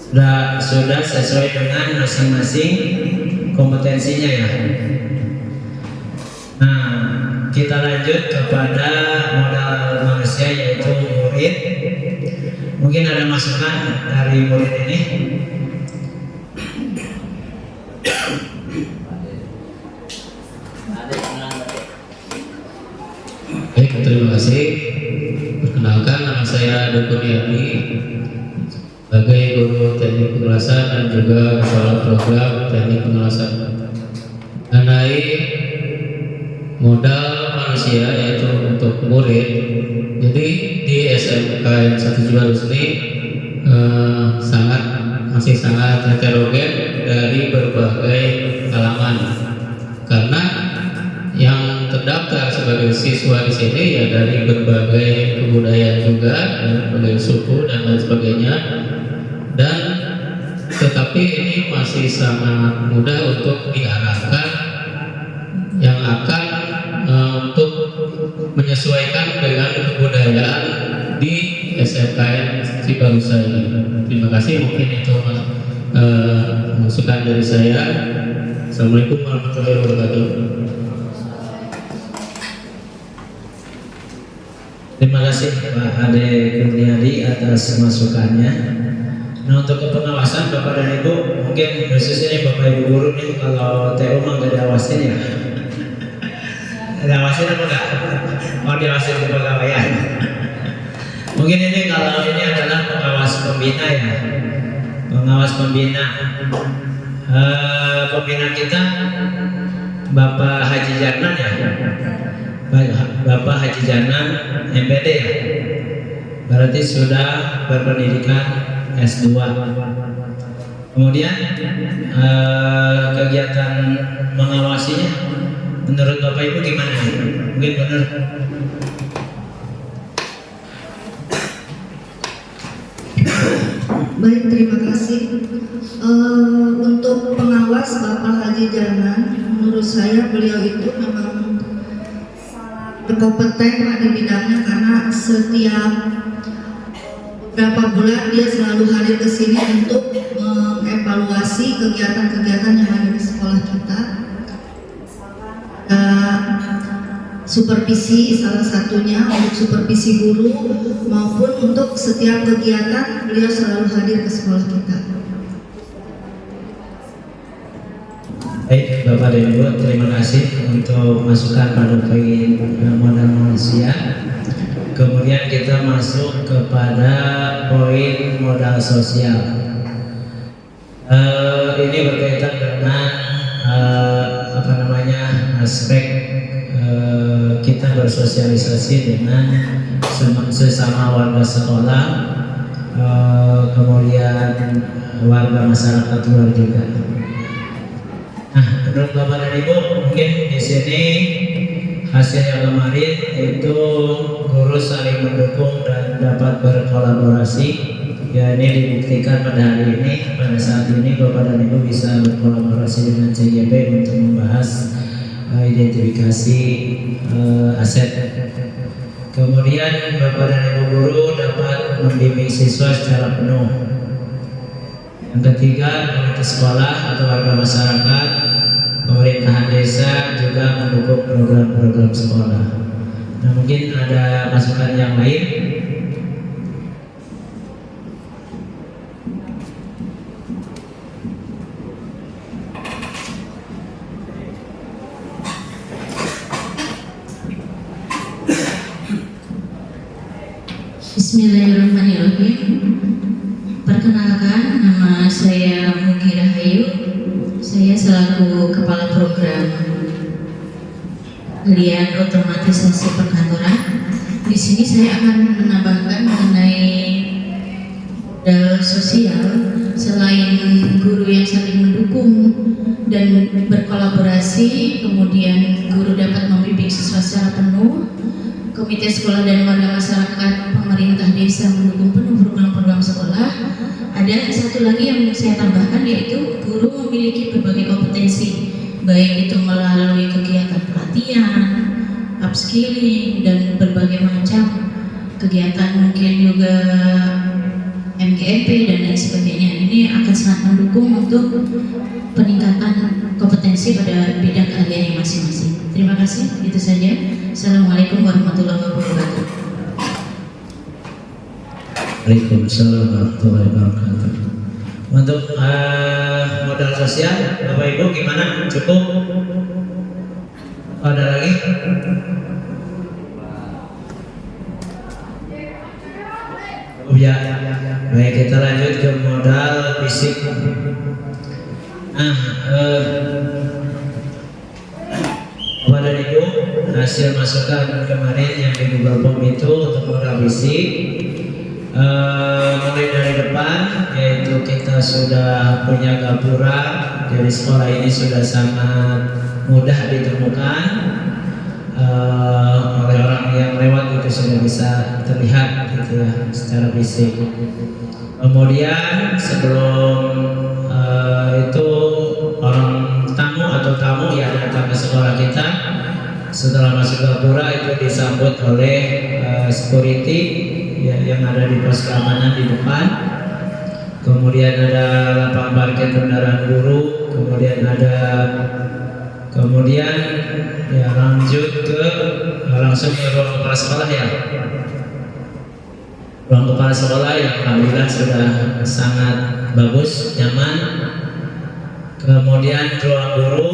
sudah sesuai dengan masing-masing kompetensinya ya. Nah, kita lanjut kepada modal manusia yaitu murid. Mungkin ada masukan dari murid ini. Baik, terima kasih. Perkenalkan, nama saya Dr. Yadi sebagai guru teknik pengelasan dan juga kepala program teknik pengelasan mengenai modal manusia yaitu untuk murid. Jadi di SMKN 1 Cibarus ini masih sangat heterogen dari berbagai kalangan, karena yang terdaftar sebagai siswa di sini ya dari berbagai kebudayaan juga, berbagai suku dan lain sebagainya. Dan tetapi ini masih sangat mudah untuk diarahkan yang akan untuk menyesuaikan dengan kebudayaan di SMKN Cibarusa ini. Terima kasih, mungkin itu masukan dari saya. Assalamualaikum warahmatullahi wabarakatuh. Terima kasih Pak Ade Kurniadi atas masukannya. Nah, untuk kepengawasan Bapak dan Ibu, mungkin khususnya Bapak Ibu guru nih, kalau TU mah nggak diawasin ya? Diawasin apa enggak? Oh, diawasin kepegawaian. Mungkin ini kalau ini adalah pengawas pembina ya, pengawas pembina. Pembina kita Bapak Haji Janan ya, Bapak Haji Janan MPD ya, berarti sudah berpendidikan S2. Kemudian kegiatan mengawasinya menurut Bapak Ibu gimana nih? Mungkin benar. Baik, terima kasih. Untuk pengawas Bapak Haji Janan, menurut saya beliau itu memang berkompeten di bidangnya, karena setiap beberapa bulan dia selalu hadir ke sini untuk mengevaluasi kegiatan-kegiatan yang ada di sekolah kita. Supervisi salah satunya untuk supervisi guru maupun untuk setiap kegiatan beliau selalu hadir ke sekolah kita. Baik Bapak dan Ibu, terima kasih untuk masukan pada poin modal manusia. Kemudian kita masuk kepada poin modal sosial. Ini berkaitan dengan aspek kita bersosialisasi dengan sesama warga sekolah, kemudian warga masyarakat luar juga. Nah, menurut Bapak dan Ibu, mungkin di sini hasilnya kemarin itu guru saling mendukung dan dapat berkolaborasi. Ya, ini dibuktikan pada hari ini, pada saat ini Bapak dan Ibu bisa berkolaborasi dengan CGP untuk membahas identifikasi aset. Kemudian Bapak dan Ibu guru dapat membimbing siswa secara penuh. Yang ketiga, komite sekolah atau warga masyarakat, pemerintahan desa juga mendukung program-program sekolah. Nah, mungkin ada masukan yang lain. Bismillahirrahmanirrahim. Perkenalkan, nama saya Mugi Rahayu. Saya selaku Kepala Program Kalian Otomatisasi Perkantoran. Di sini saya akan menambahkan mengenai modal sosial. Selain guru yang saling mendukung dan berkolaborasi, kemudian guru dapat membimbing siswa secara penuh. Komite sekolah dan warga masyarakat, pemerintah desa mendukung penuh program-program sekolah. Ada satu lagi yang saya tambahkan, yaitu guru memiliki berbagai kompetensi, baik itu melalui kegiatan pelatihan, upskilling, dan berbagai macam kegiatan, mungkin juga MGMP dan lain sebagainya. Ini akan sangat mendukung untuk peningkatan kompetensi pada bidang keahlian yang masing-masing. Terima kasih, itu saja. Assalamualaikum warahmatullahi wabarakatuh. Waalaikumsalam warahmatullahi wabarakatuh. Untuk modal sosial, Bapak Ibu gimana? Cukup? Ada lagi? Ya, baik, kita lanjut ke modal fisik. Bapak dan Ibu, hasil masukan kemarin yang di Google Form itu untuk modal fisik, mulai dari depan, yaitu kita sudah punya gapura. Jadi sekolah ini sudah sangat mudah ditemukan oleh orang yang lewat, itu sudah bisa terlihat gitu ya secara fisik. Kemudian sebelum itu orang tamu atau tamu yang datang ke sekolah kita, setelah masuk gapura itu disambut oleh security ya, yang ada di pos keamanan di depan. Kemudian ada lapangan parkir kendaraan guru, kemudian ya langsung ke ruang kepala sekolah ya. Ruang kepala sekolah yang alhamdulillah sudah sangat bagus, nyaman. Kemudian ruang guru,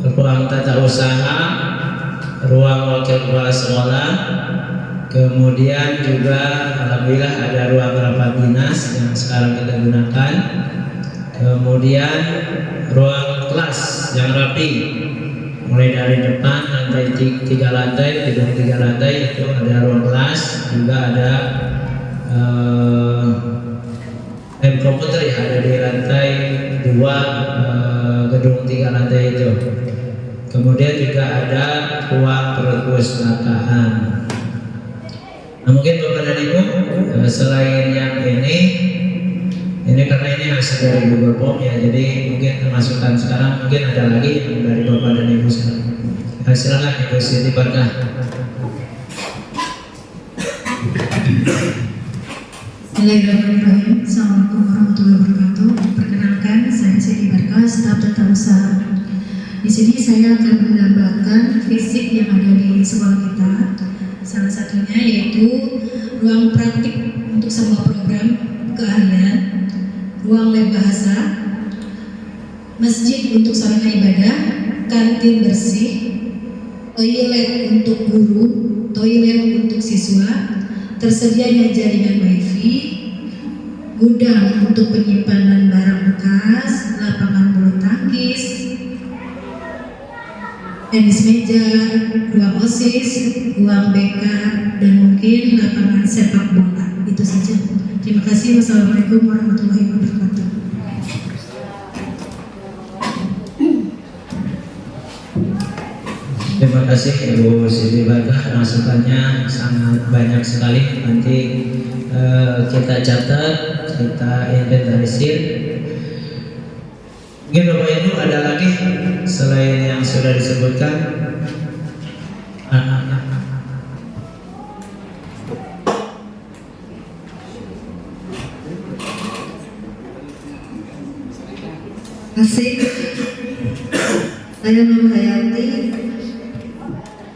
ruang tata usaha, ruang wakil kepala sekolah. Kemudian juga alhamdulillah ada ruang rapat dinas yang sekarang kita gunakan. Kemudian ruang kelas yang rapi, mulai dari depan lantai 3 lantai, gedung 3 lantai itu ada ruang kelas, juga ada komputer ya, ada di lantai 2 gedung 3 lantai itu. Kemudian juga ada ruang perpustakaan. Nah, mungkin Bapak dan Ibu, selain yang ini karena ini hasil dari Google Form ya, jadi mungkin masukan sekarang mungkin ada lagi yang dari Bapak dan Ibu sekarang. Silakan Ibu Siti Barkah. Bismillahirrahmanirrahim. Assalamualaikum warahmatullahi wabarakatuh. Perkenalkan, saya Siti Barkah, staf tata usaha. Di sini saya akan menggambarkan fisik yang ada di sekolah kita. Salah satunya yaitu ruang praktik untuk semua program keahlian, ruang lab bahasa, masjid untuk sarana ibadah, kantin bersih, toilet untuk guru, toilet untuk siswa, tersedianya jaringan wifi, gudang untuk penyimpanan barang bekas, lapangan bulu tangkis, tenis meja, ruang OSIS, ruang BK, dan mungkin lapangan sepak bola. Itu saja. Terima kasih. Wassalamualaikum warahmatullahi wabarakatuh. Terima kasih Ibu Siti Barkah, masukannya sangat banyak sekali. Nanti kita catat, kita inventarisir. Mungkin Bapak Ibu ada lagi selain yang sudah disebutkan? Asik. Saya Nur Hayati,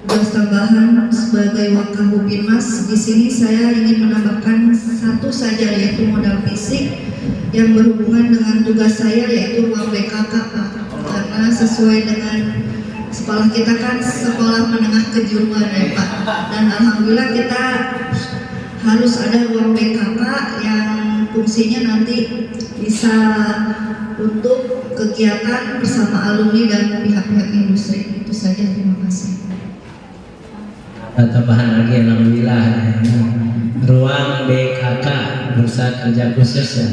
tugas tambahan sebagai Wakabubinmas. Di sini saya ingin menambahkan satu saja, yaitu modal fisik yang berhubungan dengan tugas saya, yaitu ruang BKK, Pak. Karena sesuai dengan sekolah kita kan sekolah menengah kejuruan ya Pak. Dan alhamdulillah kita harus ada ruang BKK yang fungsinya nanti bisa untuk kegiatan bersama alumni dan pihak-pihak industri. Itu saja, terima kasih. Tambahan lagi, alhamdulillah, ruang BKK, Bursa Kerja Khusus ya,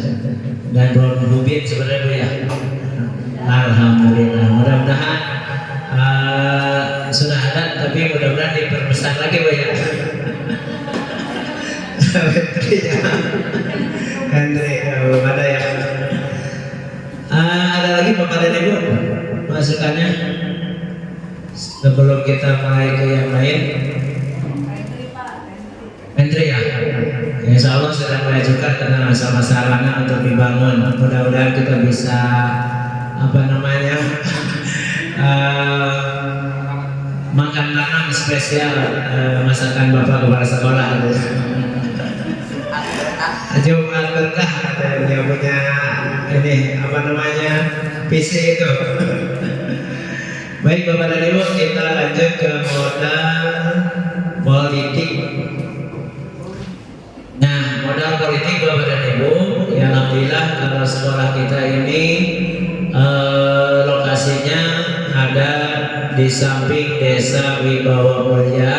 dan ruang hubin sebenarnya Bu ya. Alhamdulillah, mudah-mudahan sudah ada, tapi mudah-mudahan diperbesar lagi Bu ya. Henry, belum ada ya. Ada lagi Bapak dan Ibu masukannya sebelum kita mulai ke yang lain? Menteri ya, Insya Allah sudah mengajukan tentang masalah sarana untuk dibangun. Mudah-mudahan kita bisa makan tanam spesial masakan Bapak kepala sekolah. Jumat berkah dia punya ini PC itu. Baik Bapak dan Ibu, kita lanjut ke modal politik. Nah, modal ini Bapak dan Ibu, ya alhamdulillah kalau sekolah kita ini lokasinya ada di samping Desa Wibawa Mulya,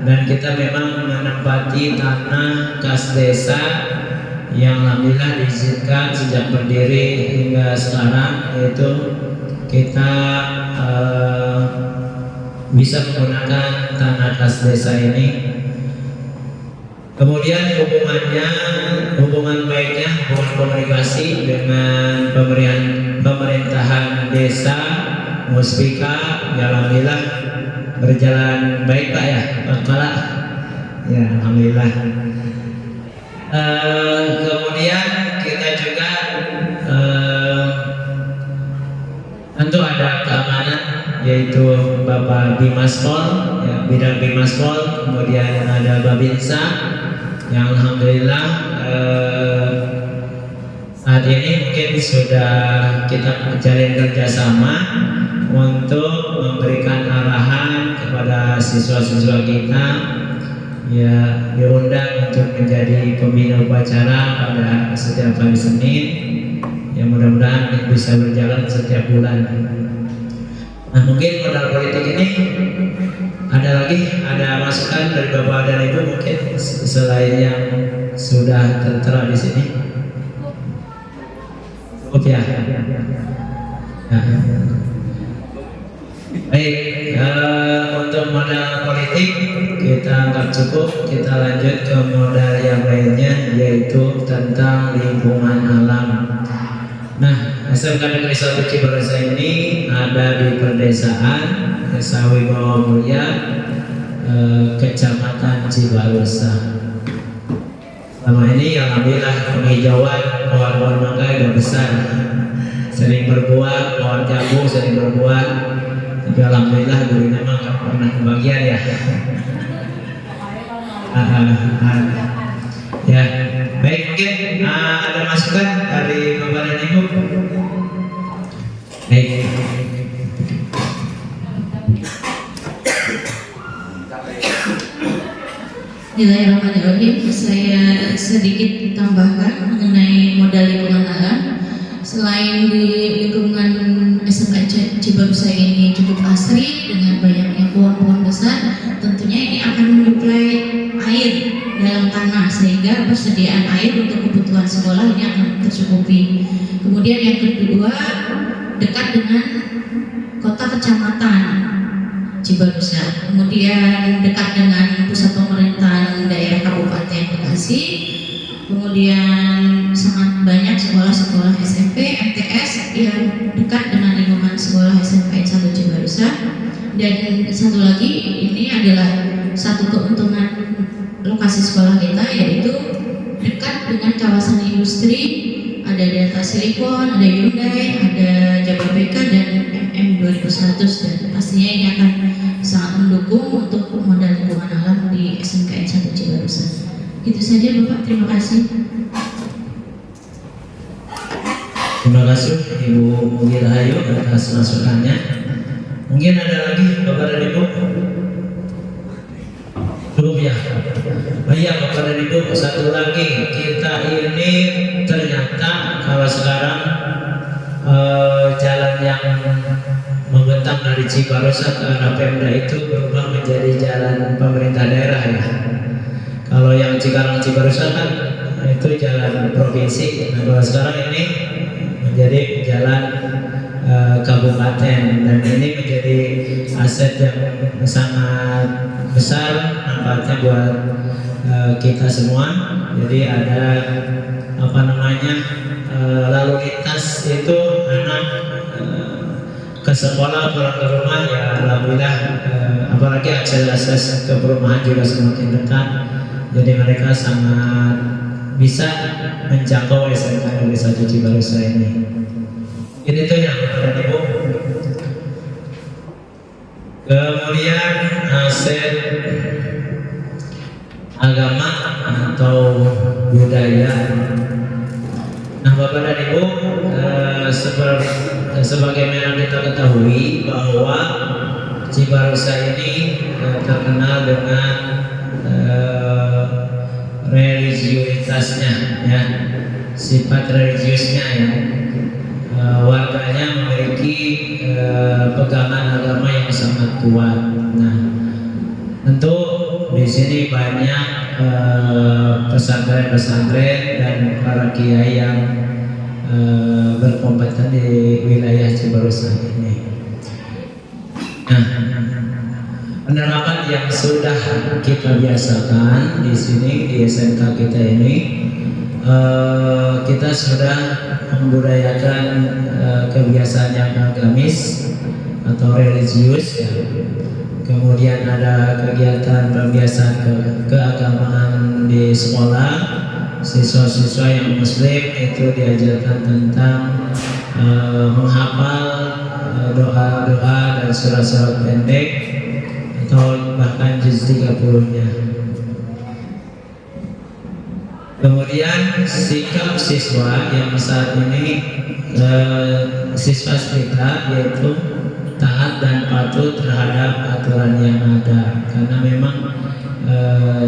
dan kita memang menempati tanah kas desa yang alhamdulillah diizinkan sejak berdiri hingga sekarang, yaitu kita bisa menggunakan tanah kas desa ini. Kemudian hubungan baiknya, hubungan komunikasi dengan pemerintahan desa Muspika, ya alhamdulillah berjalan baik Pak ya, Pak Kepala. Ya alhamdulillah. Kemudian kita juga tentu ada keamanan, yaitu Bapak Bimaspol, ya, bidang Bimaspol, kemudian ada Babinsa, yang alhamdulillah saat ini mungkin sudah kita jalin kerjasama untuk memberikan arahan kepada siswa-siswa kita, ya diundang untuk menjadi pembina upacara pada setiap hari Senin, yang mudah-mudahan bisa berjalan setiap bulan. Nah mungkin modal politik ini ada masukan dari Bapak dan Ibu mungkin selain yang sudah tertera di sini. Cukup ya. Nah. Baik, untuk modal politik kita anggap cukup. Kita lanjut ke modal yang lainnya, yaitu tentang lingkungan alam. Nah, SMK Negeri 1 Cibarusah ini ada di pedesaan Desa Wibawa Mulya, Kecamatan Cibarusah. Selama ini alhamdulillah penghijauan pohon-pohon mangga sudah besar, sering berbuah, pohon jambu sering berbuah. Tapi alhamdulillah dulunya memang nggak pernah kebagian ya. Ya, baik, mungkin ada masukan dari Bapak dan Ibu. Baik. Bismillahirrahmanirrahim. Saya sedikit tambahkan mengenai modal lingkungan alam. Selain di lingkungan SMK Cibarusah ini cukup asri dengan banyaknya pohon-pohon besar, tentunya ini akan menyuplai air dalam tanah sehingga persediaan air untuk kebutuhan sekolah ini akan tercukupi. Kemudian yang kedua, dekat dengan kota kecamatan Cibarusah, kemudian dekat dengan pusat pemerintahan daerah Kabupaten Bekasi, kemudian sangat banyak sekolah-sekolah SMP, MTS yang dekat dengan lingkungan sekolah SMK 1 Cibarusah. Dan satu lagi, ini adalah satu keuntungan lokasi sekolah kita, yaitu dekat dengan kawasan industri, ada Delta Silicon, ada Hyundai, ada Jababeka dan MM2100, dan pastinya ini akan sangat mendukung untuk modal lingkungan alam di SMK 1 Cibarusah. Itu saja Bapak, terima kasih. Terima kasih Ibu Mugi Rahayu atas masukannya. Mungkin ada lagi Bapak dan Ibu? Cukup ya? Baik Bapak dan Ibu, satu lagi, kita ini ternyata kalau sekarang jalan yang membentang dari Cibarusah ke arah Pemda itu berubah menjadi jalan pemerintah daerah ya. Kalau yang Cikarang Cibarusah kan itu jalan provinsi. Nah kalau sekarang ini menjadi jalan kabupaten, dan ini menjadi aset yang sangat besar manfaatnya buat kita semua. Jadi ada lalu lintas itu anak ke sekolah pulang ke rumah ya alhamdulillah, apalagi akses ke perumahan juga semakin dekat, jadi mereka sangat bisa menjangkau SMK Negeri 1 Cibarusah ini. Ini tuh yang ada Ibu. Kemudian aset agama atau budaya. Nah Bapak dan Ibu, sebagaimana kita ketahui bahwa Cibarusah ini terkenal dengan religiusitasnya, ya, sifat religiusnya, ya. Warganya memiliki pegangan agama yang sangat kuat. Nah, tentu di sini banyak pesantren-pesantren dan para kiai yang berkompeten di wilayah Cibarusah ini. Nah, penerapan yang sudah kita biasakan di sini di SMK kita ini, kita sudah membudayakan kebiasaan yang agamis atau religius, ya. Kemudian ada kegiatan pembiasaan keagamaan di sekolah. Siswa-siswa yang muslim itu diajarkan tentang menghafal doa-doa dan surat-surat pendek atau bahkan juz 30-nya. Kemudian sikap siswa yang saat ini siswa kita yaitu taat dan patuh terhadap aturan yang ada, karena memang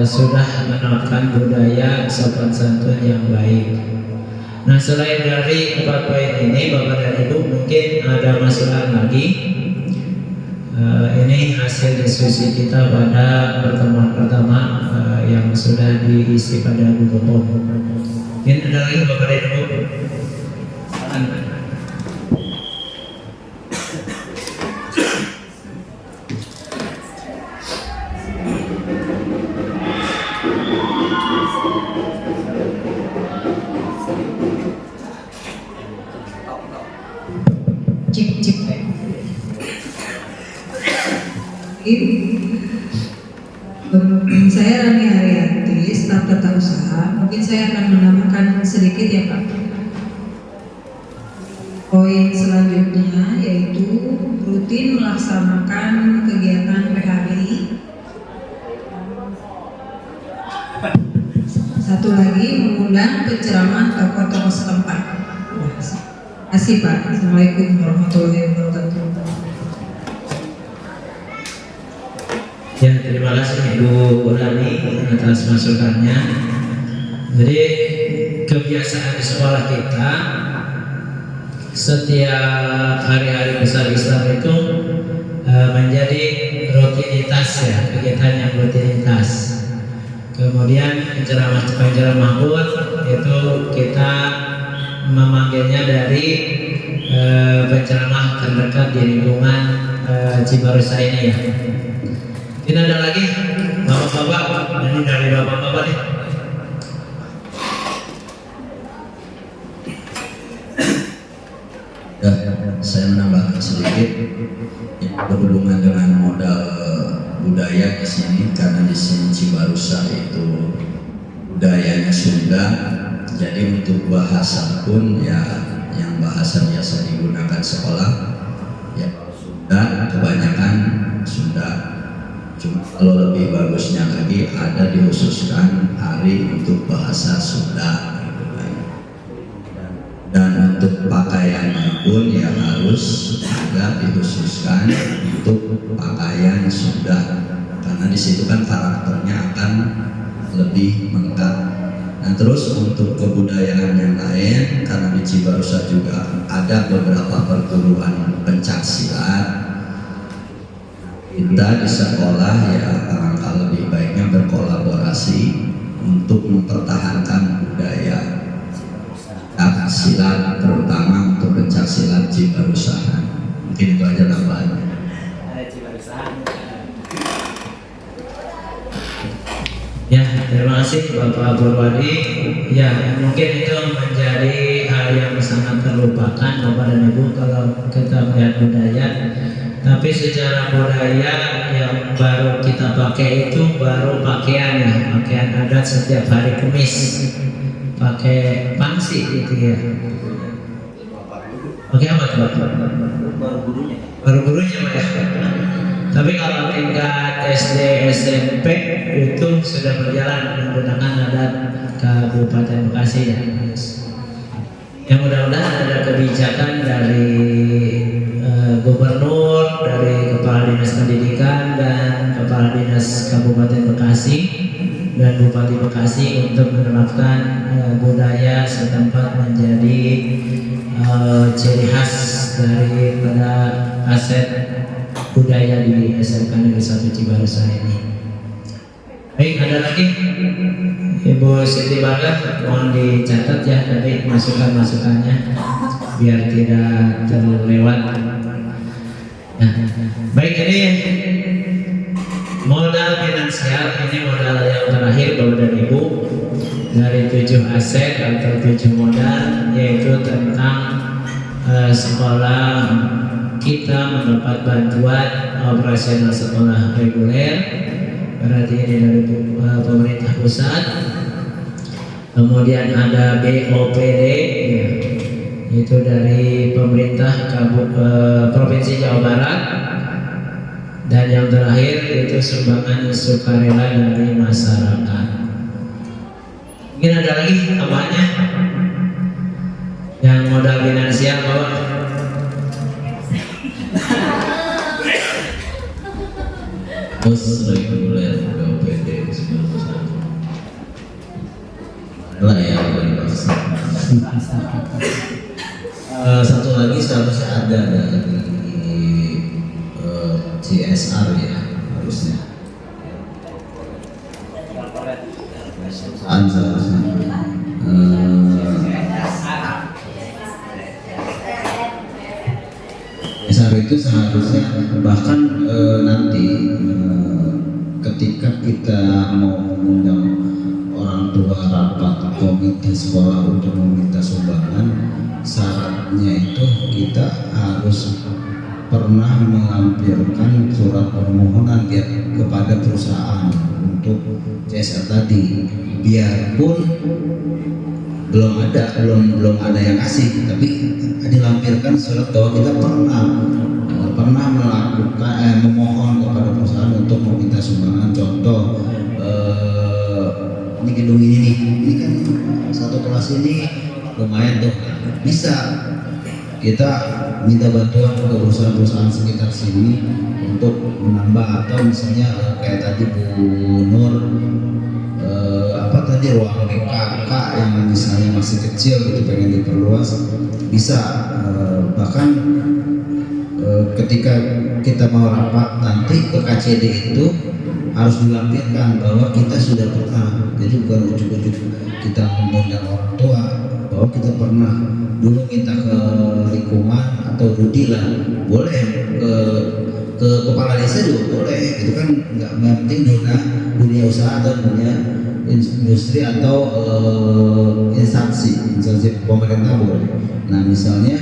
sudah menerapkan budaya sopan santun yang baik. Nah, selain dari 4 poin ini, Bapak dan Ibu, mungkin ada masukan lagi. Ini hasil diskusi kita pada pertemuan pertama yang sudah diisi pada Google Form. Mungkin ada lagi Bapak dan Ibu? Saya Rani Haryanti, staf tata usaha. Mungkin saya akan menambahkan sedikit, ya Pak. Poin selanjutnya yaitu rutin melaksanakan kegiatan PHBI. Satu lagi, mengundang penceramah tokoh-tokoh setempat. Terima kasih Pak. Assalamualaikum warahmatullahi wabarakatuh. Ya, terima kasih Ibu Rani atas masukannya. Jadi kebiasaan di sekolah kita setiap hari-hari besar Islam itu menjadi rutinitas, ya, kegiatan yang rutinitas. Kemudian penceramah pun itu kita memanggilnya dari penceramah terdekat di lingkungan Cibarusah ini, ya. Tidak ada lagi bapak-bapak, ini dari bapak-bapak nih. Ya, saya menambahkan sedikit yang berhubungan dengan modal budaya di sini, karena di sini Cibarusah itu budayanya Sunda. Jadi untuk bahasa pun ya yang bahasa biasa digunakan sekolah ya Sunda, kebanyakan Sunda. Cuma kalau lebih bagusnya lagi ada dikhususkan hari untuk bahasa Sunda, gitu kan. Dan untuk pakaiannya pun ya harus ada dikhususkan untuk pakaian Sunda, karena di situ kan karakternya akan lebih melekat. Nah, terus untuk kebudayaan yang lain, karena di Cibarusah juga ada beberapa perguruan pencak silat. Kita di sekolah ya alangkah lebih baiknya berkolaborasi untuk mempertahankan budaya pencak silat, terutama untuk pencak silat Cibarusah. Mungkin itu aja tambahannya. Ya, terima kasih Bapak Purwadi. Ya, mungkin itu menjadi hal yang sangat terlupakan Bapak dan Ibu kalau kita melihat budaya. Tapi secara budaya yang baru kita pakai itu baru pakaian, ya, pakaian adat setiap hari Kamis, pakai pangsi gitu, ya. Pakai apa tuh Bapak? Baru gurunya Pak, ya. Tapi kalau tingkat SD SMP itu sudah berjalan menggunakan adat Kabupaten Bekasi, ya. Yang mudah-mudahan ada kebijakan dari gubernur, dari kepala dinas pendidikan dan kepala dinas Kabupaten Bekasi dan Bupati Bekasi untuk menerapkan budaya setempat menjadi ciri khas daripada aset budaya di SMK Negeri 1 Cibarusah ini. Baik, ada lagi Ibu Siti Barga, mohon dicatat ya tadi masukan-masukannya biar tidak terlewat. Nah, baik, ini modal finansial, ini modal yang terakhir Bapak dan Ibu dari 7 aset atau 7 modal, yaitu tentang sekolah kita mendapat bantuan operasional sekolah reguler, berarti ini dari pemerintah pusat. Kemudian ada BOPD, ya, itu dari pemerintah Provinsi Jawa Barat. Dan yang terakhir itu sumbangan sukarela dari masyarakat. Mungkin ada lagi tambahannya? Yang modal finansial Bapak? Pos reguler BOPD 91. Lah ya, satu lagi seharusnya ada dari CSR ya, harusnya. Seharusnya. CSR itu seharusnya bahkan nanti ketika kita mau mengundang orang tua rapat komite sekolah untuk meminta sumbangan, syaratnya itu kita harus pernah melampirkan surat permohonan kepada perusahaan untuk CSR tadi, biarpun belum ada yang kasih, tapi dilampirkan surat bahwa kita pernah melakukan memohon kepada perusahaan untuk meminta sumbangan. Contoh, ini gedung ini kan satu kelas ini lumayan tuh, bisa kita minta bantuan ke perusahaan-perusahaan sekitar sini untuk menambah, atau misalnya kayak tadi Bu Nur ruang BKK yang misalnya masih kecil gitu pengen diperluas, bisa bahkan ketika kita mau rapat nanti ke KCD itu harus dilampirkan bahwa kita sudah pernah, jadi bukan ujuk-ujuk kita mengundang orang tua, bahwa kita pernah dulu minta ke lingkungan atau Rudi lah, boleh ke kepala desa juga boleh, itu kan nggak penting dunia usaha atau dunia industri atau instansi pemerintah boleh. Nah misalnya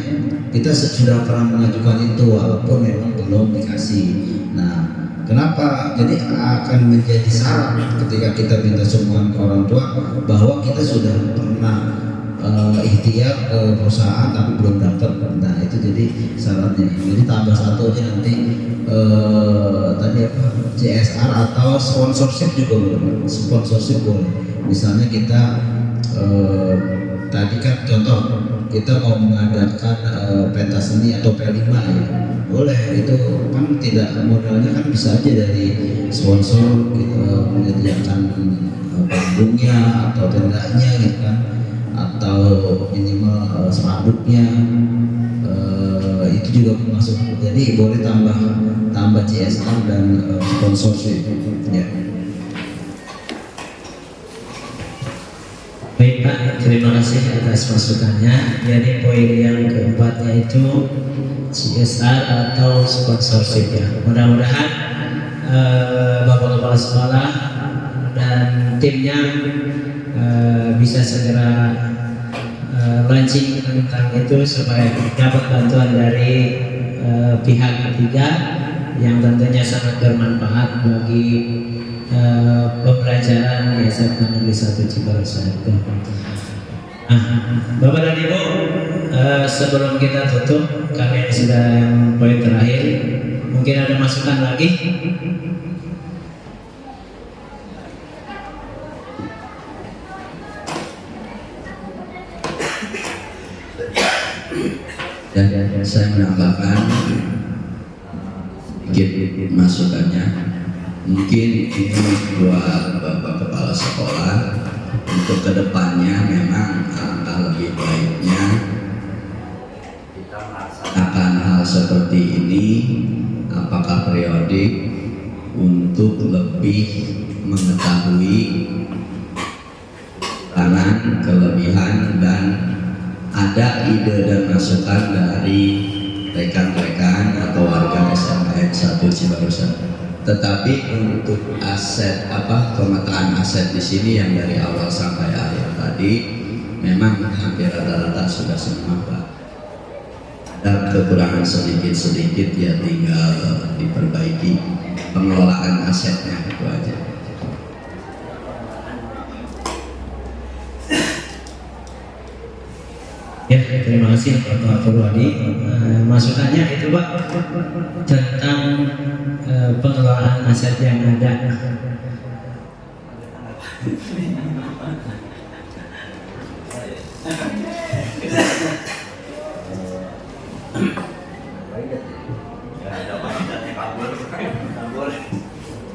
kita sudah pernah mengajukan itu walaupun memang belum dikasih. Nah kenapa? Jadi akan menjadi syarat ketika kita minta sumbangan ke orang tua bahwa kita sudah pernah ikhtiar ke perusahaan tapi belum dapat. Nah itu jadi syaratnya. Jadi tambah satu aja nanti tadi apa, CSR atau sponsorship juga boleh. Sponsorship boleh. Misalnya kita tadi kan contoh kita mau mengadakan pentas seni atau P5 ya, boleh, itu kan tidak, modalnya kan bisa aja dari sponsor gitu, menyediakan panggungnya atau tendanya gitu kan, atau minimal spanduknya, itu juga masuk. Jadi boleh tambah CSR dan sponsorship ya. Baik Pak, terima kasih atas masukannya. Jadi poin yang keempatnya itu CSR atau sponsorship ya. Mudah-mudahan Bapak Kepala Sekolah dan timnya bisa segera launching tentang itu supaya dapat bantuan dari pihak ketiga yang tentunya sangat bermanfaat bagi pembelajaran di SMK Negeri 1 Cibarusah itu. Bapak dan Ibu, sebelum kita tutup, karena ini sudah poin terakhir, mungkin ada masukan lagi? Dan saya menambahkan sedikit masukannya. Mungkin ini buat Bapak Kepala sekolah. Untuk kedepannya memang alangkah lebih baiknya kita melaksanakan hal seperti ini, apakah periodik, untuk lebih mengetahui kelebihan dan ada ide dan masukan dari rekan-rekan atau warga SMKN 1 Cibarusah. Tetapi untuk aset pemetaan aset di sini yang dari awal sampai akhir tadi memang hampir rata-rata sudah semua, Pak. Ada kekurangan sedikit-sedikit ya, tinggal diperbaiki pengelolaan asetnya, itu aja. Ya, terima kasih Bapak Purwadi. Masukannya itu Pak tentang pengelolaan aset yang ada.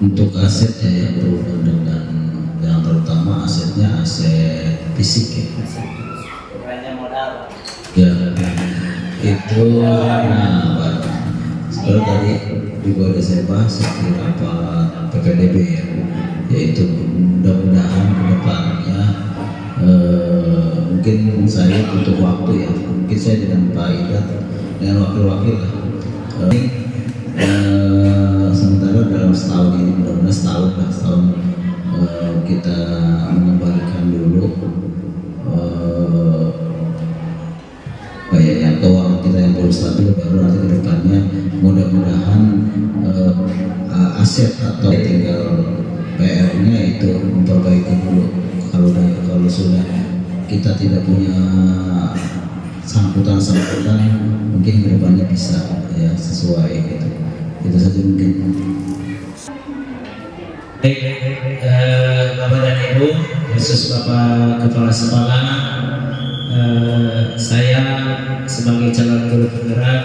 Untuk asetnya ya berhubungan dengan yang terutama asetnya aset fisik ya. Ya, itu seperti tadi juga ada saya bahas seperti PPDB ya, yaitu mudah-mudahan kedepannya mungkin saya butuh waktu ya, mungkin saya dengan Pak Ida dan wakil-wakil sementara dalam setahun ini, mudah-mudahan setahun kita mengembalikan dulu yang keuangan kita yang belum stabil, baru nanti ke depannya mudah-mudahan aset atau tinggal PR-nya itu memperbaiki dulu. Kalau sudah kita tidak punya sangkutan mungkin ke depannya bisa ya sesuai gitu. Itu saja mungkin. Baik, Bapak dan Ibu, khusus Bapak Kepala Sekolah, saya sebagai calon guru penggerak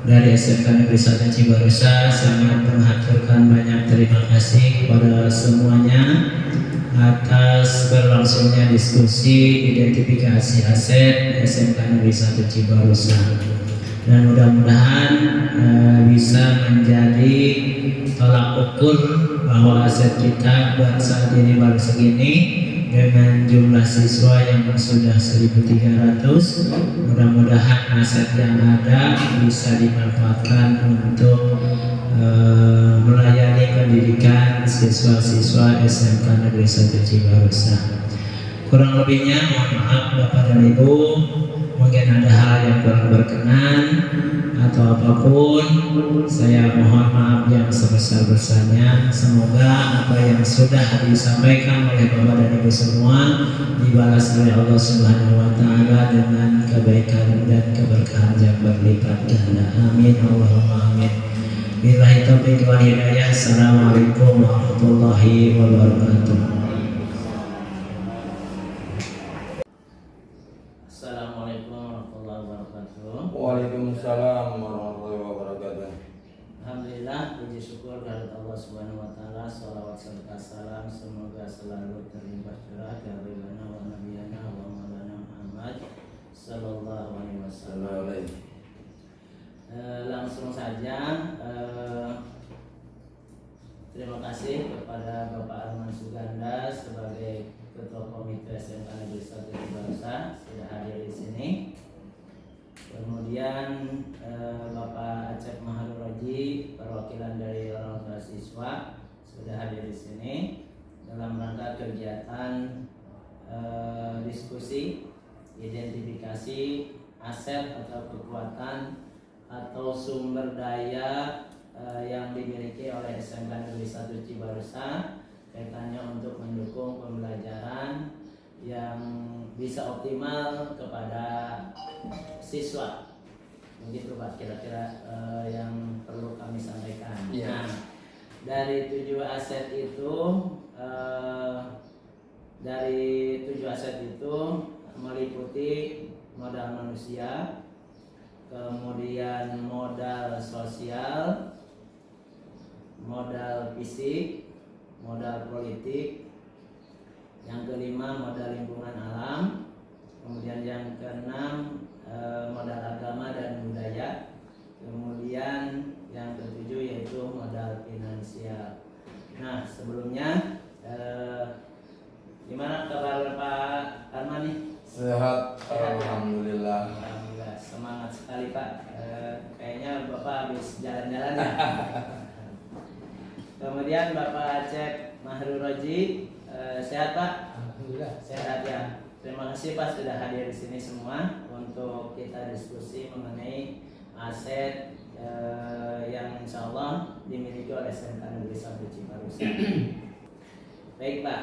dari SMK Negeri 1 Cibarusah sangat mengaturkan banyak terima kasih kepada semuanya atas berlangsungnya diskusi identifikasi aset SMK Negeri 1 Cibarusah, dan mudah-mudahan bisa menjadi tolak ukur bahwa aset kita buat saat ini baru segini. Dengan jumlah siswa yang sudah 1.300, mudah-mudahan aset yang ada bisa dimanfaatkan untuk melayani pendidikan siswa-siswa SMK Negeri 1 Cibarusah. Kurang lebihnya mohon maaf Bapak dan Ibu, mungkin ada hal yang kurang berkenan atau apapun, saya mohon maaf yang sebesar-besarnya. Semoga apa yang sudah disampaikan oleh Bapak dan Ibu semua dibalas oleh Allah Subhanahu wa taala dengan kebaikan dan keberkahan yang berlipat ganda. Amin Allahumma amin. Billahi taufiq wal hidayah. Assalamualaikum warahmatullahi wabarakatuh. Waalaikumsalam warahmatullahi wabarakatuh. Alhamdulillah, puji syukur kehadirat Allah Subhanahu wa taala, shalawat serta salam semoga selalu terlimpah curah dari bana wa nabiyana wa maulana Muhammad sallallahu alaihi wasallam. Langsung saja, terima kasih kepada Bapak Arman Suganda sebagai Ketua Komite SMK Negeri 1 Cibarusah sudah hadir di sini. Kemudian Bapak Acep Maharuroji, perwakilan dari orang tua siswa sudah hadir di sini dalam rangka kegiatan diskusi identifikasi aset atau kekuatan atau sumber daya yang dimiliki oleh SMK Negeri 1 Cibarusah kaitannya untuk mendukung pembelajaran yang bisa optimal kepada siswa. Begitu Pak kira-kira yang perlu kami sampaikan. Yeah. Nah, dari 7 aset itu meliputi modal manusia, kemudian modal sosial, modal fisik, modal politik, Yang kelima modal lingkungan alam. Kemudian yang keenam modal agama dan budaya. Kemudian yang ketujuh yaitu modal finansial. Nah, sebelumnya gimana kabar Pak Arman nih? Sehat, Sehat, ya? alhamdulillah. Alhamdulillah, semangat sekali Pak. Kayaknya Bapak habis jalan-jalan ya. Kemudian Bapak Acep Mahrul Roji, sehat Pak? Alhamdulillah. Sehat ya. Terima kasih Pak sudah hadir di sini semua untuk kita diskusi mengenai aset yang insya Allah dimiliki oleh SMK Negeri 1 Cibarusah. Baik Pak,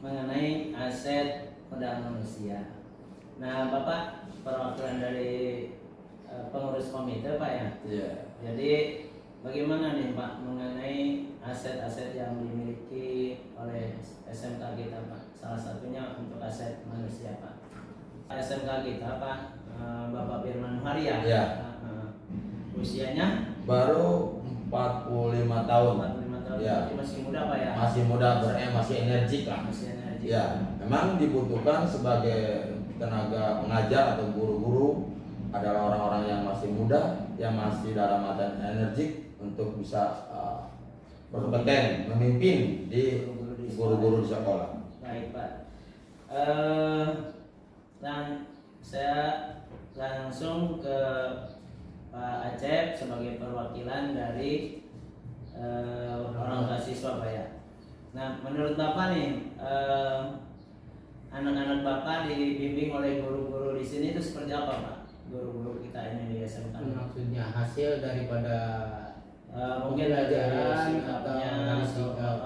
mengenai aset modal manusia. Nah Bapak perwakilan dari pengurus komite Pak ya. Iya. Jadi bagaimana nih Pak mengenai aset-aset yang dimiliki oleh SMK kita Pak? Salah satunya untuk aset manusia Pak. SMK kita Pak, Bapak Firman Nuharia. Iya. Usianya Baru 45 tahun. 45 tahun. Ya. Jadi masih muda Pak ya. Masih muda, masih energik lah. Masih energi. Ya, memang dibutuhkan sebagai tenaga pengajar atau guru-guru adalah orang-orang yang masih muda, yang masih dalam keadaan energik untuk bisa berkompeten memimpin di guru-guru di sekolah. Baik Pak. Dan saya langsung ke Pak Acep sebagai perwakilan dari orang tua siswa Pak ya. Nah, menurut Bapak nih, anak-anak Bapak dibimbing oleh guru-guru di sini itu seperti apa Pak? Guru-guru kita ini di SMK. Maksudnya hasil daripada Mungkin pelajaran sikapnya, atau sikap.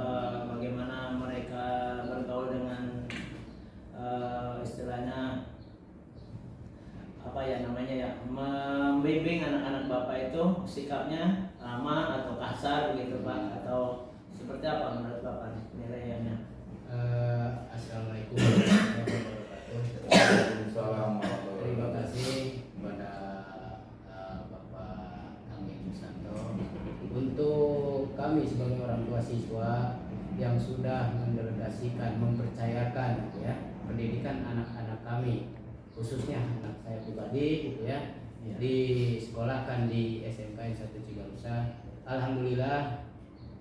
bagaimana mereka bergaul dengan istilahnya apa ya namanya ya, membimbing anak-anak Bapak itu sikapnya ramah atau kasar gitu Pak, atau seperti apa menurut Bapak nilainya? Assalamualaikum warahmatullahi wabarakatuh. Waalaikumsalam warahmatullahi Terima wabarakatuh. kasih kepada Bapak Kami Susanto untuk kami sebagai orang tua siswa yang sudah mendelegasikan, mempercayakan gitu ya, pendidikan anak-anak kami, khususnya anak saya pribadi gitu ya, disekolahkan di SMK 1 Cibarusah. Alhamdulillah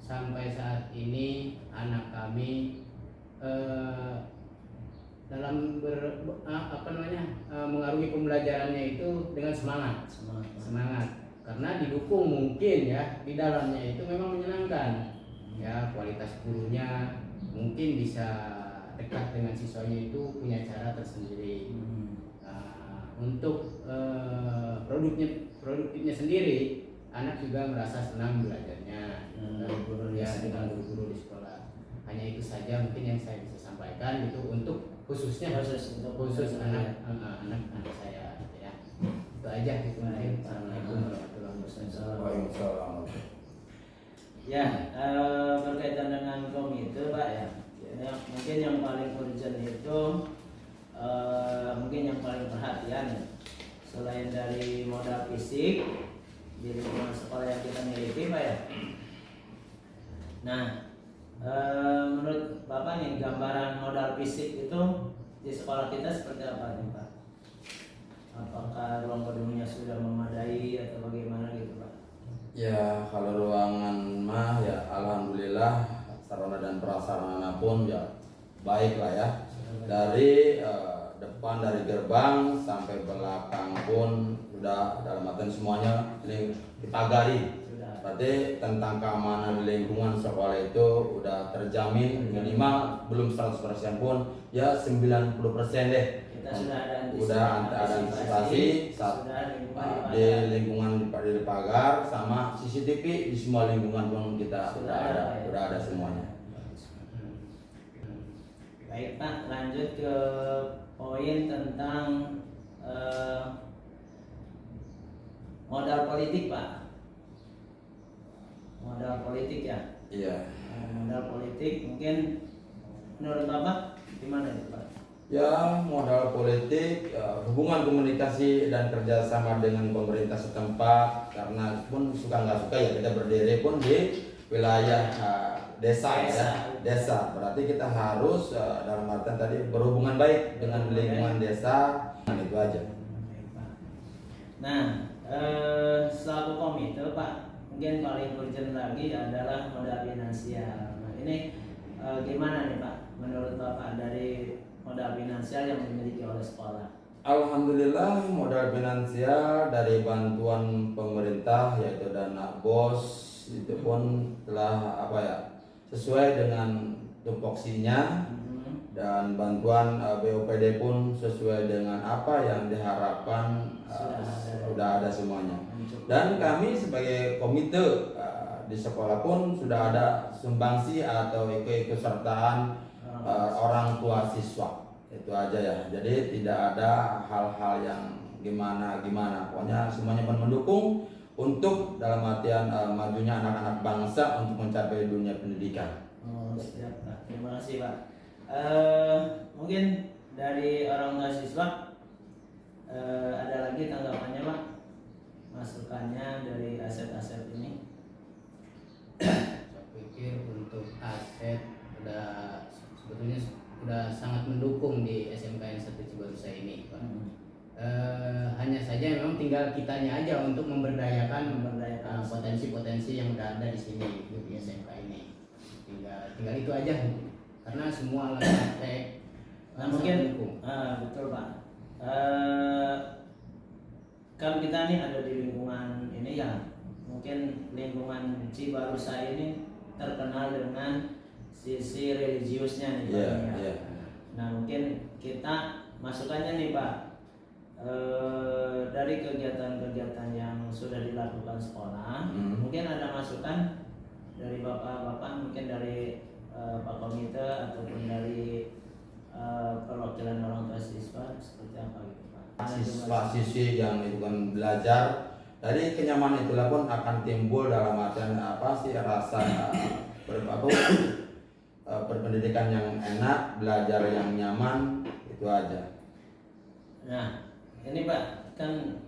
sampai saat ini anak kami dalam mengarungi pembelajarannya itu dengan semangat karena didukung mungkin ya, di dalamnya itu memang menyenangkan ya, kualitas gurunya mungkin bisa dekat dengan siswanya itu punya cara tersendiri. Untuk produktifnya sendiri, anak juga merasa senang belajarnya dengan guru-guru di sekolah. Hanya itu saja mungkin yang saya bisa sampaikan itu untuk khusus anak saya gitu ya. Itu aja gitu. Assalamualaikum warahmatullahi wabarakatuh. Waalaikumsalam. Ya, berkaitan dengan komite Pak ya, mungkin yang paling urgent itu mungkin yang paling perhatian ya, selain dari modal fisik di lingkungan sekolah yang kita miliki Pak ya. Nah, menurut Bapak nih gambaran modal fisik itu di sekolah kita seperti apa nih Pak? Apakah ruang gedungnya sudah memadai atau bagaimana gitu Pak? Ya, kalau ruangan mah ya alhamdulillah, sarana dan prasarana pun ya baik lah ya. Dari depan, dari gerbang sampai belakang pun sudah dalam artian semuanya ini dipagari. Berarti tentang keamanan lingkungan sekolah itu udah terjamin, minimal belum 100% pun ya 90% deh. Kita sudah ada antisipasi di lingkungan di pagar sama CCTV di semua lingkungan pun kita sudah ada semuanya. Baik Pak, lanjut ke poin tentang modal politik Pak. Modal politik ya. Iya. Modal politik mungkin menurut Bapak gimana itu Pak? Ya, modal politik, hubungan komunikasi dan kerjasama dengan pemerintah setempat, karena pun suka nggak suka ya kita berdiri pun di wilayah desa ya. Desa. Berarti kita harus dalam artian tadi berhubungan baik dengan lingkungan desa. Itu aja. Nah, selaku komite Pak, mungkin paling urgent lagi adalah modal finansial. Nah ini gimana nih Pak, menurut Bapak dari modal finansial yang dimiliki oleh sekolah? Alhamdulillah modal finansial dari bantuan pemerintah yaitu dana BOS itu pun telah sesuai dengan tupoksinya, dan bantuan BOPD pun sesuai dengan apa yang diharapkan sudah ada semuanya. Dan kami sebagai komite di sekolah pun sudah ada sumbangsi atau ikut-sertaan orang tua siswa. Itu aja ya. Jadi tidak ada hal-hal yang gimana. Pokoknya semuanya pun mendukung untuk dalam artian majunya anak-anak bangsa untuk mencapai dunia pendidikan. Oh, siap Pak. Terima kasih Pak. Mungkin dari orang tua siswa ada lagi tanggapannya Pak, masukannya dari aset-aset ini? Saya pikir untuk aset sebetulnya sudah sangat mendukung di SMKN 1 Cibarusah ini Pak. Hanya saja memang tinggal kitanya aja untuk memberdayakan potensi-potensi yang udah ada di sini gitu, di SMK ini. Tinggal itu aja, karena semua alat praktek mungkin betul Pak. Kan kita nih ada di lingkungan ini ya, mungkin lingkungan Cibarusah ini terkenal dengan sisi religiusnya nih Pak. Nah mungkin kita masukannya nih Pak, dari kegiatan-kegiatan yang sudah dilakukan sekolah, mungkin ada masukan dari bapak-bapak, mungkin dari Pak Komite ataupun dari perwakilan orang tua siswa, seperti apa gitu Pak? Siswa-siswi yang itu kan belajar dari kenyamanan itulah pun akan timbul dalam artian rasa berpendidikan yang enak, belajar yang nyaman, itu aja. Nah, ini Pak, kan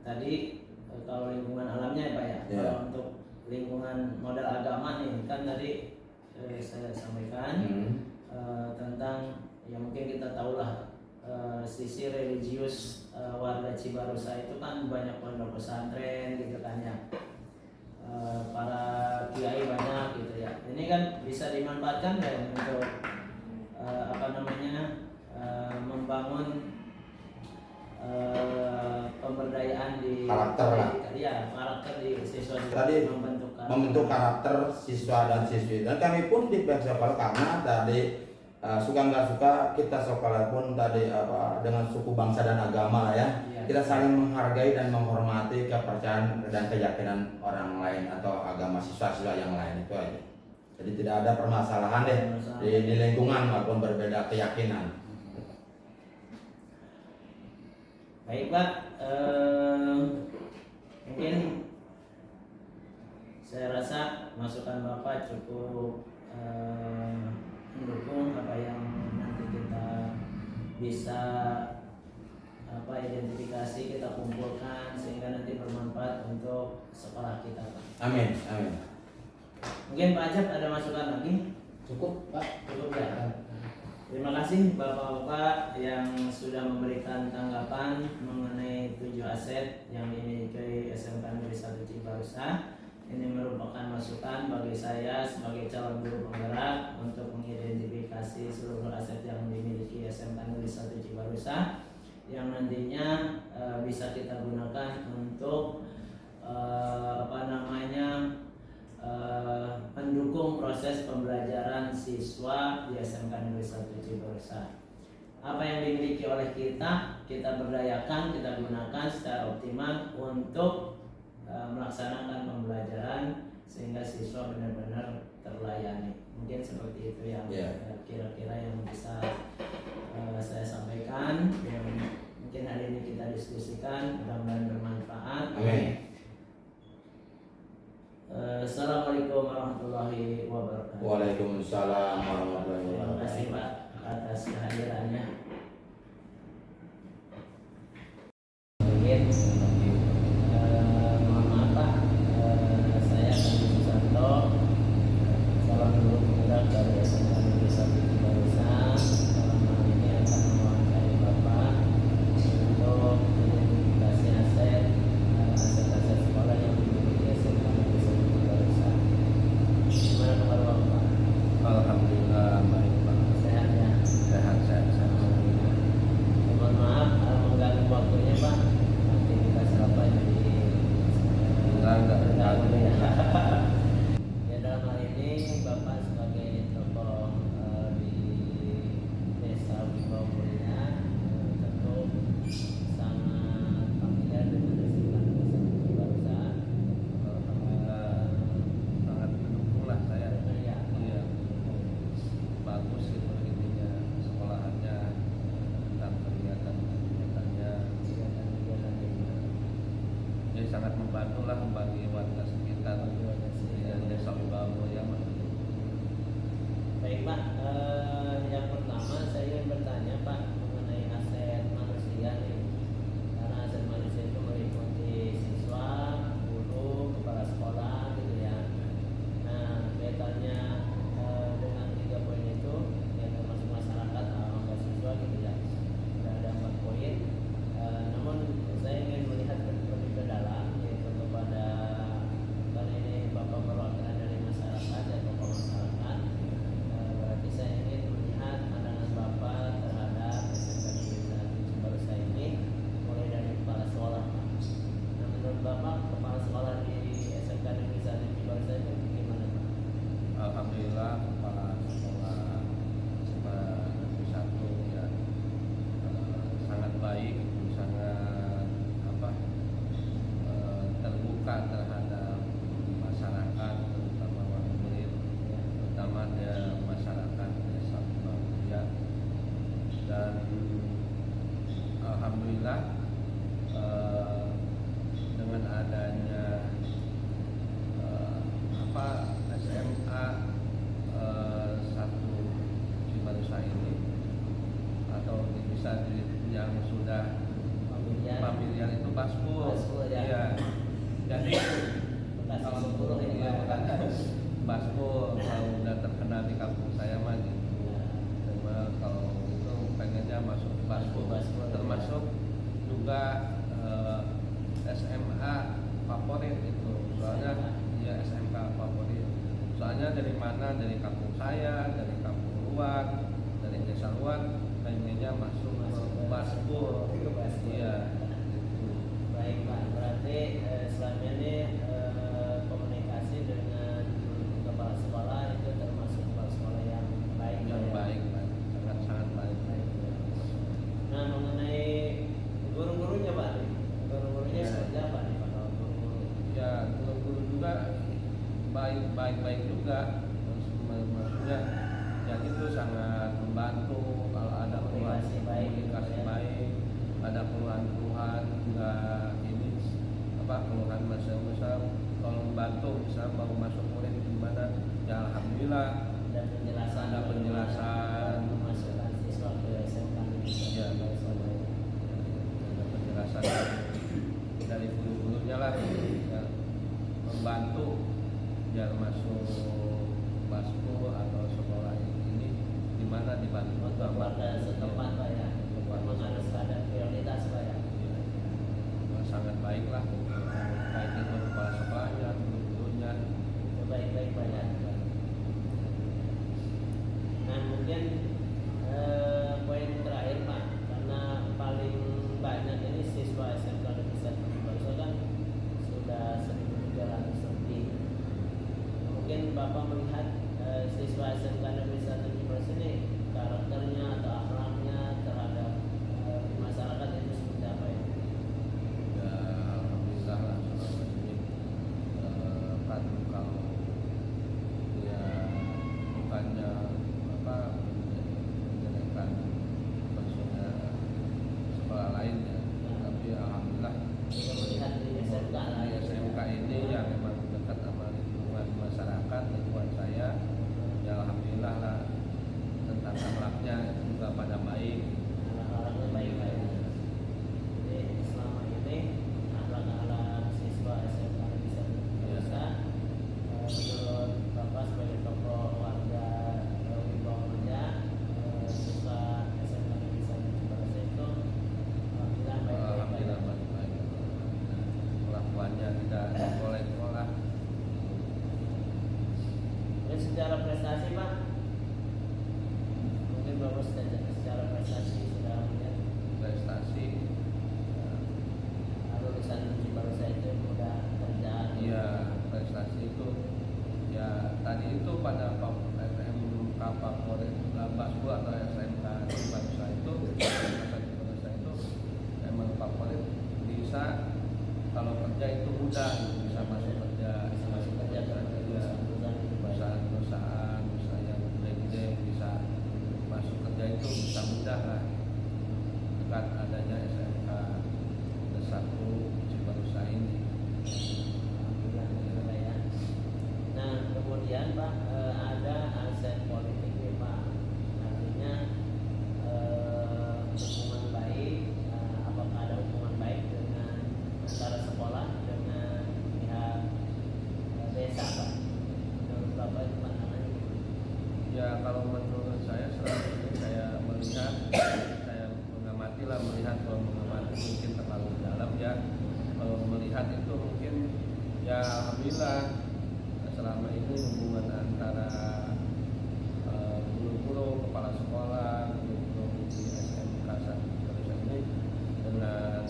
tadi kalau lingkungan alamnya ya Pak ya, kalau untuk lingkungan modal agama nih, kan tadi saya sampaikan tentang ya mungkin kita tahulah sisi religius warga Cibarusah itu kan banyak pondok pesantren gitu kan ya. Para kiai banyak gitu ya. Ini kan bisa dimanfaatkan ya untuk membangun pemberdayaan di karakter di siswa tadi, membentuk karakter siswa dan siswi. Dan kami pun di pihak sekolah, karena tadi suka nggak suka kita sekolah pun tadi dengan suku bangsa dan agama ya. Kita saling menghargai dan menghormati kepercayaan dan keyakinan orang lain atau agama siswa-siswa yang lain, itu aja. Jadi tidak ada permasalahan deh di lingkungan maupun berbeda keyakinan. Baik Pak, mungkin saya rasa masukan Bapak cukup mendukung apa yang nanti kita bisa identifikasi, kita kumpulkan sehingga nanti bermanfaat untuk sekolah kita Pak. Amin. Mungkin Pak Ajab ada masukan lagi? Cukup Pak. Cukup ya. Terima kasih Bapak-bapak yang sudah memberikan tanggapan mengenai 7 aset yang dimiliki SMK Negeri 1 Cibarusah. Ini merupakan masukan bagi saya sebagai calon guru penggerak untuk mengidentifikasi seluruh aset yang dimiliki SMK Negeri 1 Cibarusah yang nantinya bisa kita gunakan untuk mendukung proses pembelajaran siswa di SMK Negeri 1 Cibarusah. Apa yang dimiliki oleh kita berdayakan, kita gunakan secara optimal untuk melaksanakan pembelajaran sehingga siswa benar-benar terlayani. Mungkin seperti itu yang kira-kira yang bisa saya sampaikan, yang mungkin hari ini kita diskusikan, mudah-mudahan bermanfaat. Amin. Assalamualaikum warahmatullahi wabarakatuh. Waalaikumsalam warahmatullahi wabarakatuh. Terima kasih Pak atas kehadirannya. Mungkin mohon maaf Pak, saya Andi Susanto, salah Pak, yang pertama saya ingin bertanya Pak mengenai aset manusia nih. Karena aset manusia itu meliputi siswa, guru, kepala sekolah gitu ya. Nah, kaitannya dengan 3 poin itu yang termasuk masyarakat, mahasiswa gitu ya. Sudah ada 4 poin. Namun saya ingin melihat lebih ke dalam, yaitu kepada, karena ini Bapak perwakilan dari masyarakat dan tokoh masyarakat, berarti saya ingin melihat pandangan Bapak terhadap SMK Negeri Cibarusah ini mulai dari kepala sekolah. Nah, menurut Bapak kepala sekolah di SMK Negeri Cibarusah itu gimana Pak? Alhamdulillah kepala sekolah SMK Negeri 1 ya sangat baik, sangat terbuka terhadap masyarakat, terutama wali murid, terutama masyarakat desa Mulia. Dan alhamdulillah dengan adanya SMA 1 Cibarusah ini, atau bisa yang sudah familiar itu Baspul ya. Jadi kalau Baspul kalau udah terkenal di kampung saya mah gitu. Cuma kalau itu pengennya masuk Baspul, termasuk juga SMA favorit itu. Soalnya ya SMK favorit. Soalnya dari mana? Dari kampung saya, dari kampung luar, dari desa luar, pengennya masuk ke Baspul. Iya. Baik Pak, berarti selama ini komunikasi dengan kepala sekolah itu termasuk kepala sekolah yang baik. Yang baik, sangat baik. Nah, mengenai guru-gurunya Pak, guru-gurunya seperti apa nih Pak? Ya, guru-guru juga baik juga. Maksudnya yang itu sangat membantu kalau ada komunikasi baik, ada keluhan-keluhan keluhan masa kalau membantu, misalnya mau masuk murid gimana, ya alhamdulillah ada penjelasan memasukkan siswa ke SMK ya, ada penjelasan dari guru-gurunya lah ya, membantu biar masuk Baspul atau sekolah ini dimana dibantu pada setempat Pak ya, memang harus ada prioritas Pak ya. Sangat baik lah, baik itu kepala sekolahnya, guru-gurunya baik-baik Pak ya. Nah, mungkin poin terakhir Pak, karena paling banyak ini siswa SMK Negeri 1 Cibarusah kan sudah 1.300 lebih. Mungkin Bapak melihat siswa SMK Negeri 1 Cibarusah ini karakternya atau akhlaknya terhadap masyarakat itu seperti apa ya? Ya alhamdulillah lah selama ini kan kalau dia bukannya menjadikan maksudnya sekolah lain ya, tapi alhamdulillah melihat di SMK lah, SMK ini yang memang dekat sama lingkungan masyarakat, lingkungan saya, ya alhamdulillah lah tentang akhlaknya juga pada baik. Akhlaknya baik Pak ya. Jadi selama ini akhlak siswa SMK bisa Cibarusah menurut Bapak sebagai tokoh warga Wibawa Mulia, siswa SMK bisa Cibarusah itu alhamdulillah baik. Kelakuannya tidak boleh sekolah. Dan secara prestasi Pak, mungkin Bapak secara prestasi sudah melihat Prestasi lulusan Cibarusah itu mudah kerja. iya, prestasi itu ya tadi itu pada SMK favorit Baspul atau SMK Cibarusah itu memang favorit, bisa kalau kerja itu mudah, bisa masuk kerja, perusahaan yang gede-gede, bisa masuk kerja itu bisa mudah lah dengan adanya SMK 1 Cibarusah ini. Nah, kemudian Pak, ada aset politik nih Pak Ya kalau menurut saya selama ini saya melihat, saya mengamati lah, melihat kalau mengamati mungkin terlalu dalam ya. Kalau melihat itu mungkin ya alhamdulillah selama ini hubungan antara guru-guru, kepala sekolah, guru-guru di SMK Sanusi ini dengan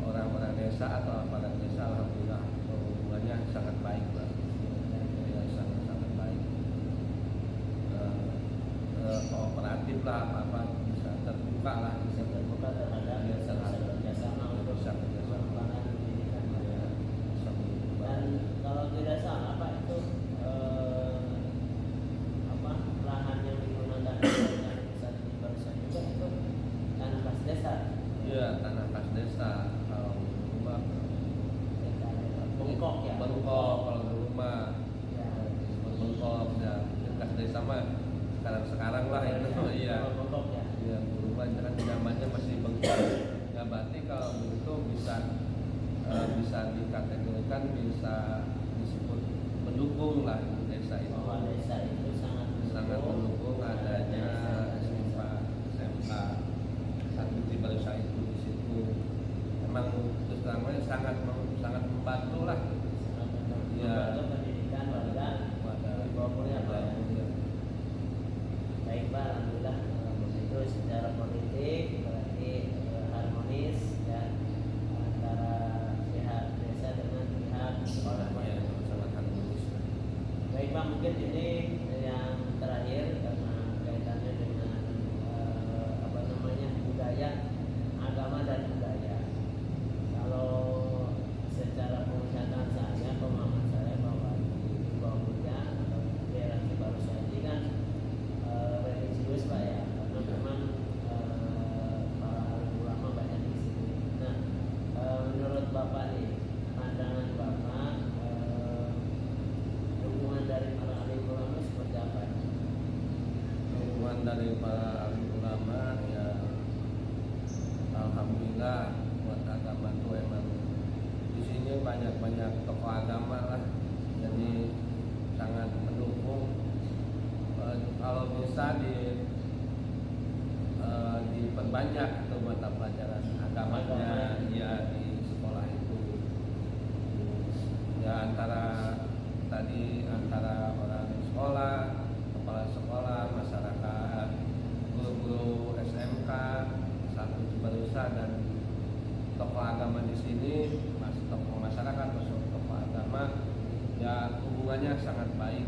orang-orang desa atau aparat desa, alhamdulillah hubungannya sangat baik lah, ya sangat baik, kooperatif lah, apa bisa terbuka lah, Bisa terbuka terhadap kerjasama untuk pengembangan pendidikan. Dan kalau tidak salah Pak itu lahan yang digunakan pusat barusan juga itu tanah kas desa. Iya, tanah kas desa. Kalau rumah Bengkok ya. Bengkok kalau di rumah. Ya. Bengkok ya. Kas desa mah sekarang lah itu. Iya. Bengkok ya. Iya, rumah kan zamannya masih bengkok. Ya berarti kalau itu bisa dikategorikan, bisa disebut mendukung lah itu desa itu. Bahwa desa itu sangat mendukung adanya SMK Sanusi Barusa itu di situ. Memang terus terangnya sangat membantu lah. Membantu pendidikan warga di bawah kuliah Pak. Baik Pak, alhamdulillah itu secara politik berarti harmonis ya antara pihak desa dengan pihak sekolah. Ya, sangat harmonis. Baik Pak, mungkin ini yang terakhir karena kaitannya dengan budaya, agama dan budaya. Kalau secara penglihatan saya, pemahaman saya bahwa di bawah kuliah atau daerah Cibarusah ini kan religius Pak ya, karena memang para alim ulama banyak di sini. Nah, menurut Bapak nih, pandangan Bapak dukungan dari para alim ulama seperti apa? Dukungan dari para alim ulama ya alhamdulillah buat agama itu emang di sini banyak tokoh agama lah, jadi sangat mendukung. Kalau bisa diperbanyak itu mata pelajaran agamanya ya di sekolah itu. Ya antara orang sekolah, kepala sekolah, masyarakat, guru-guru SMK Sanusi Barusa dan tokoh agama di sini, tokoh masyarakat, tokoh agama, ya hubungannya sangat baik.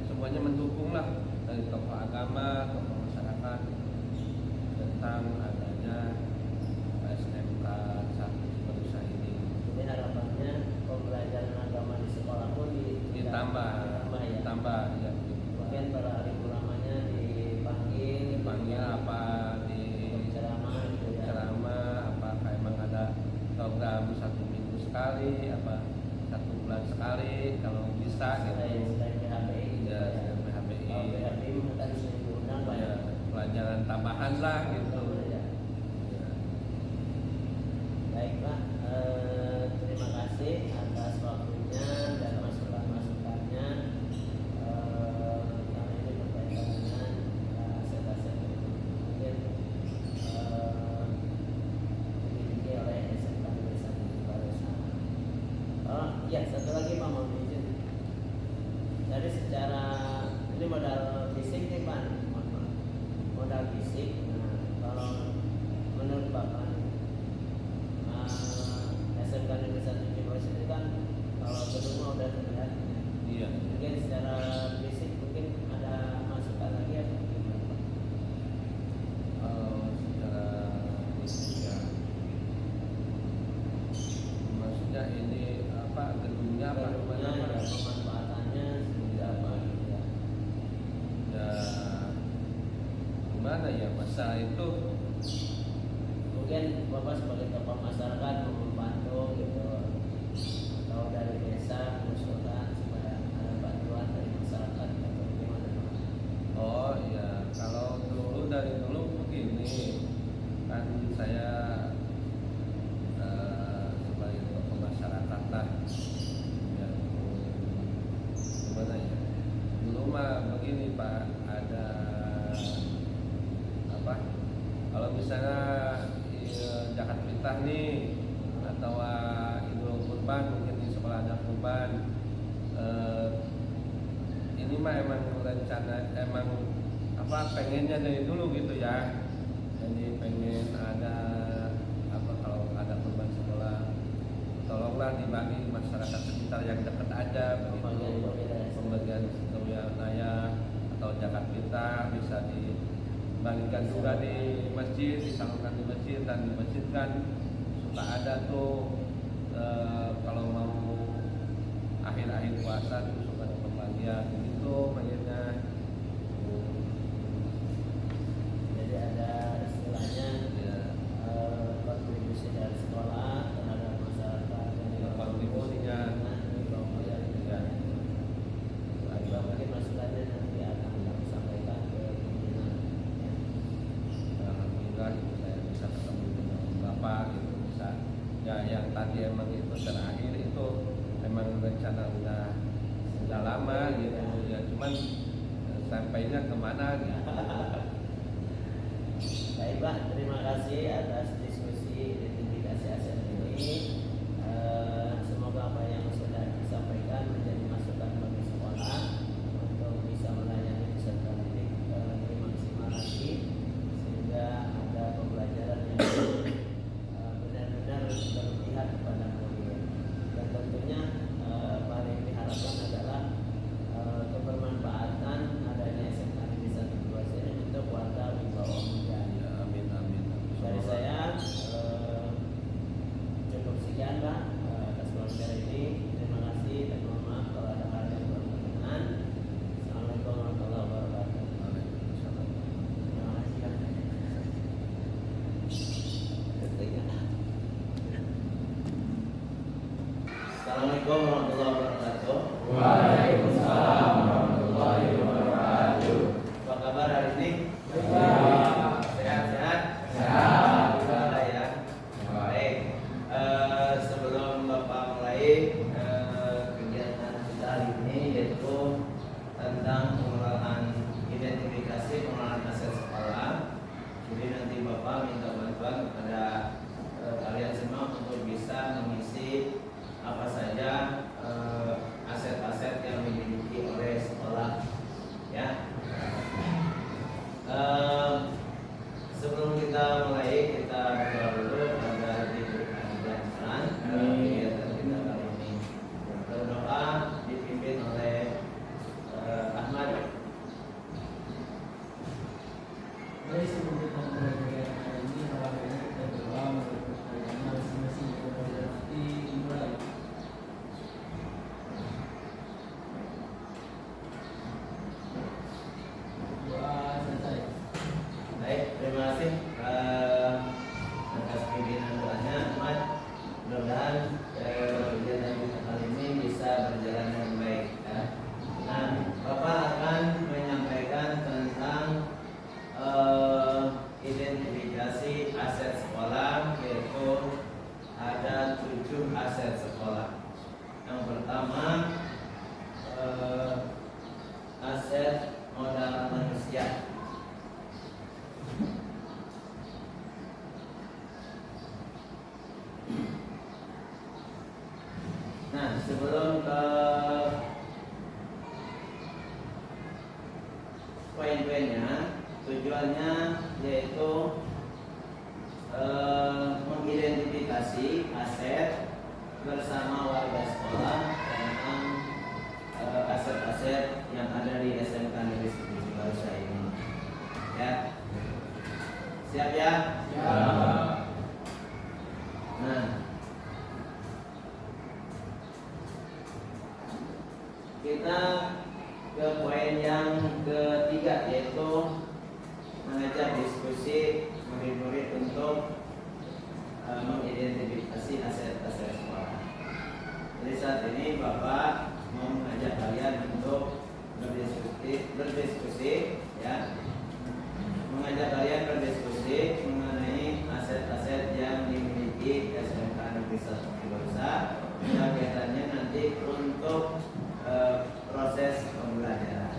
Semuanya mendukung lah, dari tokoh agama, tokoh masyarakat tentang adanya SMK Sanusi Barusa ini. Jadi harapannya pembelajaran agama di sekolah pun ditambah ya. Mungkin para alim ulamanya dipanggil apa di ceramah gitu ya. Ceramah apa emang ada program 1 minggu sekali, apa 1 bulan sekali kalau bisa gitu. Selain PHBI Ya, PHBI. Kalau PHBI tadi sudah diundang Pak ya. Pelajaran tambahan lah gitu. Ya. Baik Pak, terima kasih atas waktunya dan masukan-masukannya. Karena ini berkaitan dengan aset-aset yang mungkin dimiliki oleh SMK Sanusi Barusa. Ya, satu lagi Pak, mohon izin. Dari secara ini modal fisik nih Pak, modal fisik. Nah, kalau menurut Bapak SMK Negeri 1 Cibarusah itu kan kalau gedungnya udah terlihat. Iya. Mungkin secara fisik mungkin ada masukan lagi atau gimana Pak? Secara fisik ya, maksudnya ini apa gedungnya apa Gedungnya ya, pemanfaatannya seperti apa ya? Ya gimana ya masa itu Mungkin Bapak sebagai tokoh masyarakat membantu gitu, atau dari desa mengusulkan supaya ada bantuan dari masyarakat atau gimana Pak? Oh iya, kalau dari dulu begini kan saya sebagai tokoh masyarakat lah ya, gimana ya Pak, ada apa? Kalau misalnya zakat fitrah nih atau Idul Kurban, mungkin di sekolah ada kurban, ini mah emang rencana, emang apa pengennya dari dulu gitu ya. Jadi pengen ada apa, kalau ada kurban sekolah, tolonglah dibagi masyarakat sekitar yang dekat aja begitu, pembagian wilayah atau zakat fitrah bisa dibagikan juga di masjid, disalurkan di masjid, dan di masjid kan suka ada tuh kalau mau akhir-akhir puasa tuh suka ada pembagian begitu pengennya. Jadi ada istilahnya kontribusi dari sekolah terhadap masyarakat, kontribusinya ya. Mungkin masukannya nanti akan kami sampaikan ke pimpinan. Alhamdulillah itu saya bisa ketemu dengan Bapak gitu, bisa ya. Yang tadi emang itu terakhir itu emang rencana udah lama gitu ya, cuman sampainya kemana gitu. Baik Pak, terima kasih atas diskusi identifikasi aset ini. Semoga apa yang sudah disampaikan menjadi masukan bagi sekolah untuk bisa melayani peserta didik lebih maksimal lagi, sehingga ada pembelajaran yang benar-benar berpihak kepada murid. Dan tentunya paling diharapkan adalah kebermanfaatan adanya SMK Negeri 1 Brebes ini untuk warga Wibawa Muda. Amin amin. Dari saya cukup sekian Pak atas wawancara ini. Terima kasih dan mohon maaf kalau ada hal yang kurang berkenan. Assalamualaikum warahmatullahi wabarakatuh. Waalaikumsalam. Terima kasih Pak. Assalamualaikum warahmatullahi wabarakatuh. Waalaikumsalam warahmatullahi wabarakatuh. Apa kabar hari ini? Sehat-sehat? Sehat. Alhamdulillah ya. Baik. Sebelum Bapak mulai kegiatan kita hari ini, yaitu tentang pengelolaan identifikasi pengelolaan aset sekolah. Jadi nanti Bapak minta bantuan kepada kalian semua untuk bisa mengisi apa saja aset-aset yang dimiliki oleh sekolah, ya. Sebelum kita mulai, kita berdoa dulu agar diberikan kelancaran dalam kegiatan kita kali ini. Berdoa dipimpin oleh Ahmad. Mari sebelum kita mulai kegiatan hari ini, alhamdulillah kita berdoa menurut agama masing-masing kepada hati mulai. Doa selesai. Baik, terima kasih atas pimpinan doanya Ahmad. Mudah-mudahan kegiatan kita kali ini bisa berjalan dengan baik, ya. Nah, Bapak akan menyampaikan tentang identifikasi aset sekolah, yaitu ada 7 aset sekolah. Yang pertama aset modal manusia. Nah, sebelum ke poin-poinnya, tujuannya yaitu mengidentifikasi aset bersama warga sekolah tentang aset-aset yang ada di SMK Negeri 1 Brebes ini. Ya, siap ya? Siap. Nah, kita ke poin yang ketiga, yaitu mengajak diskusi murid-murid untuk mengidentifikasi aset-aset sekolah. Jadi saat ini Bapak mau mengajak kalian untuk berdiskusi, ya, mengajak kalian berdiskusi mengenai aset-aset yang dimiliki SMK Negeri 1 Brebes. Kaitannya nanti untuk proses pembelajaran.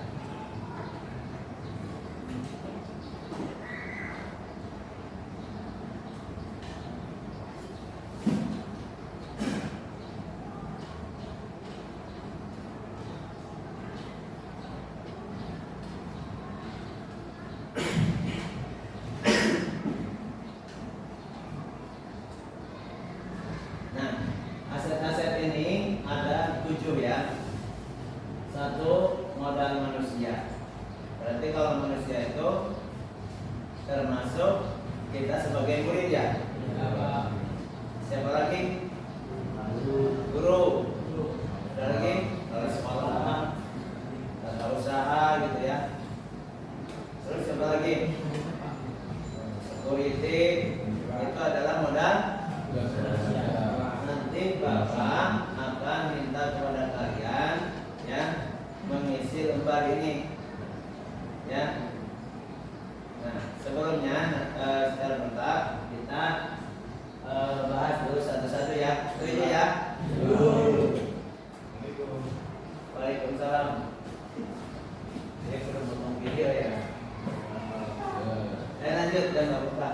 manusia. Berarti kalau manusia itu termasuk kita sebagai murid ya. Siapa lagi? Guru. Ada lagi? Kalau sekolah, tata usaha gitu ya. Terus siapa lagi? Security. Itu adalah modal. Nanti Bapak akan minta kepada kalian ya mengisi lembar ini ya. Nah sebelumnya secara lengkap kita bahas dulu satu-satu ya. Setuju ya? Waalaikumsalam. Saya sudah potong video ya. Lanjut dan nggak apa-apa.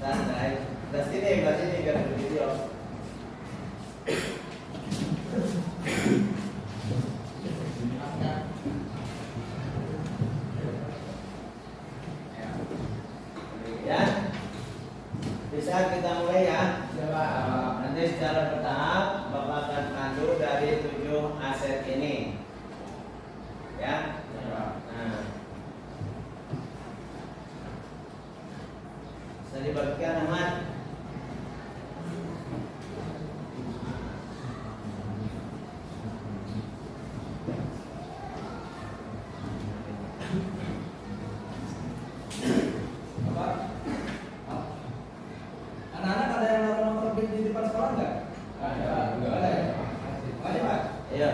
Santai. Belah sini biar ada video. Ya, bisa kita mulai ya. Nanti secara bertahap Bapak akan pandu dari 7 aset ini. Ya. Nah. Bisa dibagikan Ahmad. Anak-anak ada yang naruh nomor di depan sekolah nggak? Nggak ada ya? Ada Pak? Iya.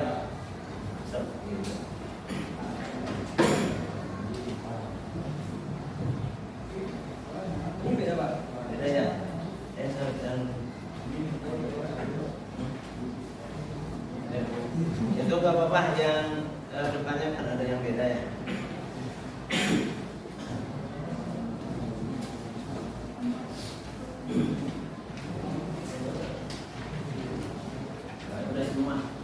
Ini beda Pak? Beda ya. Itu gak apa-apa yang depannya kan ada yang beda ya. Udah semua.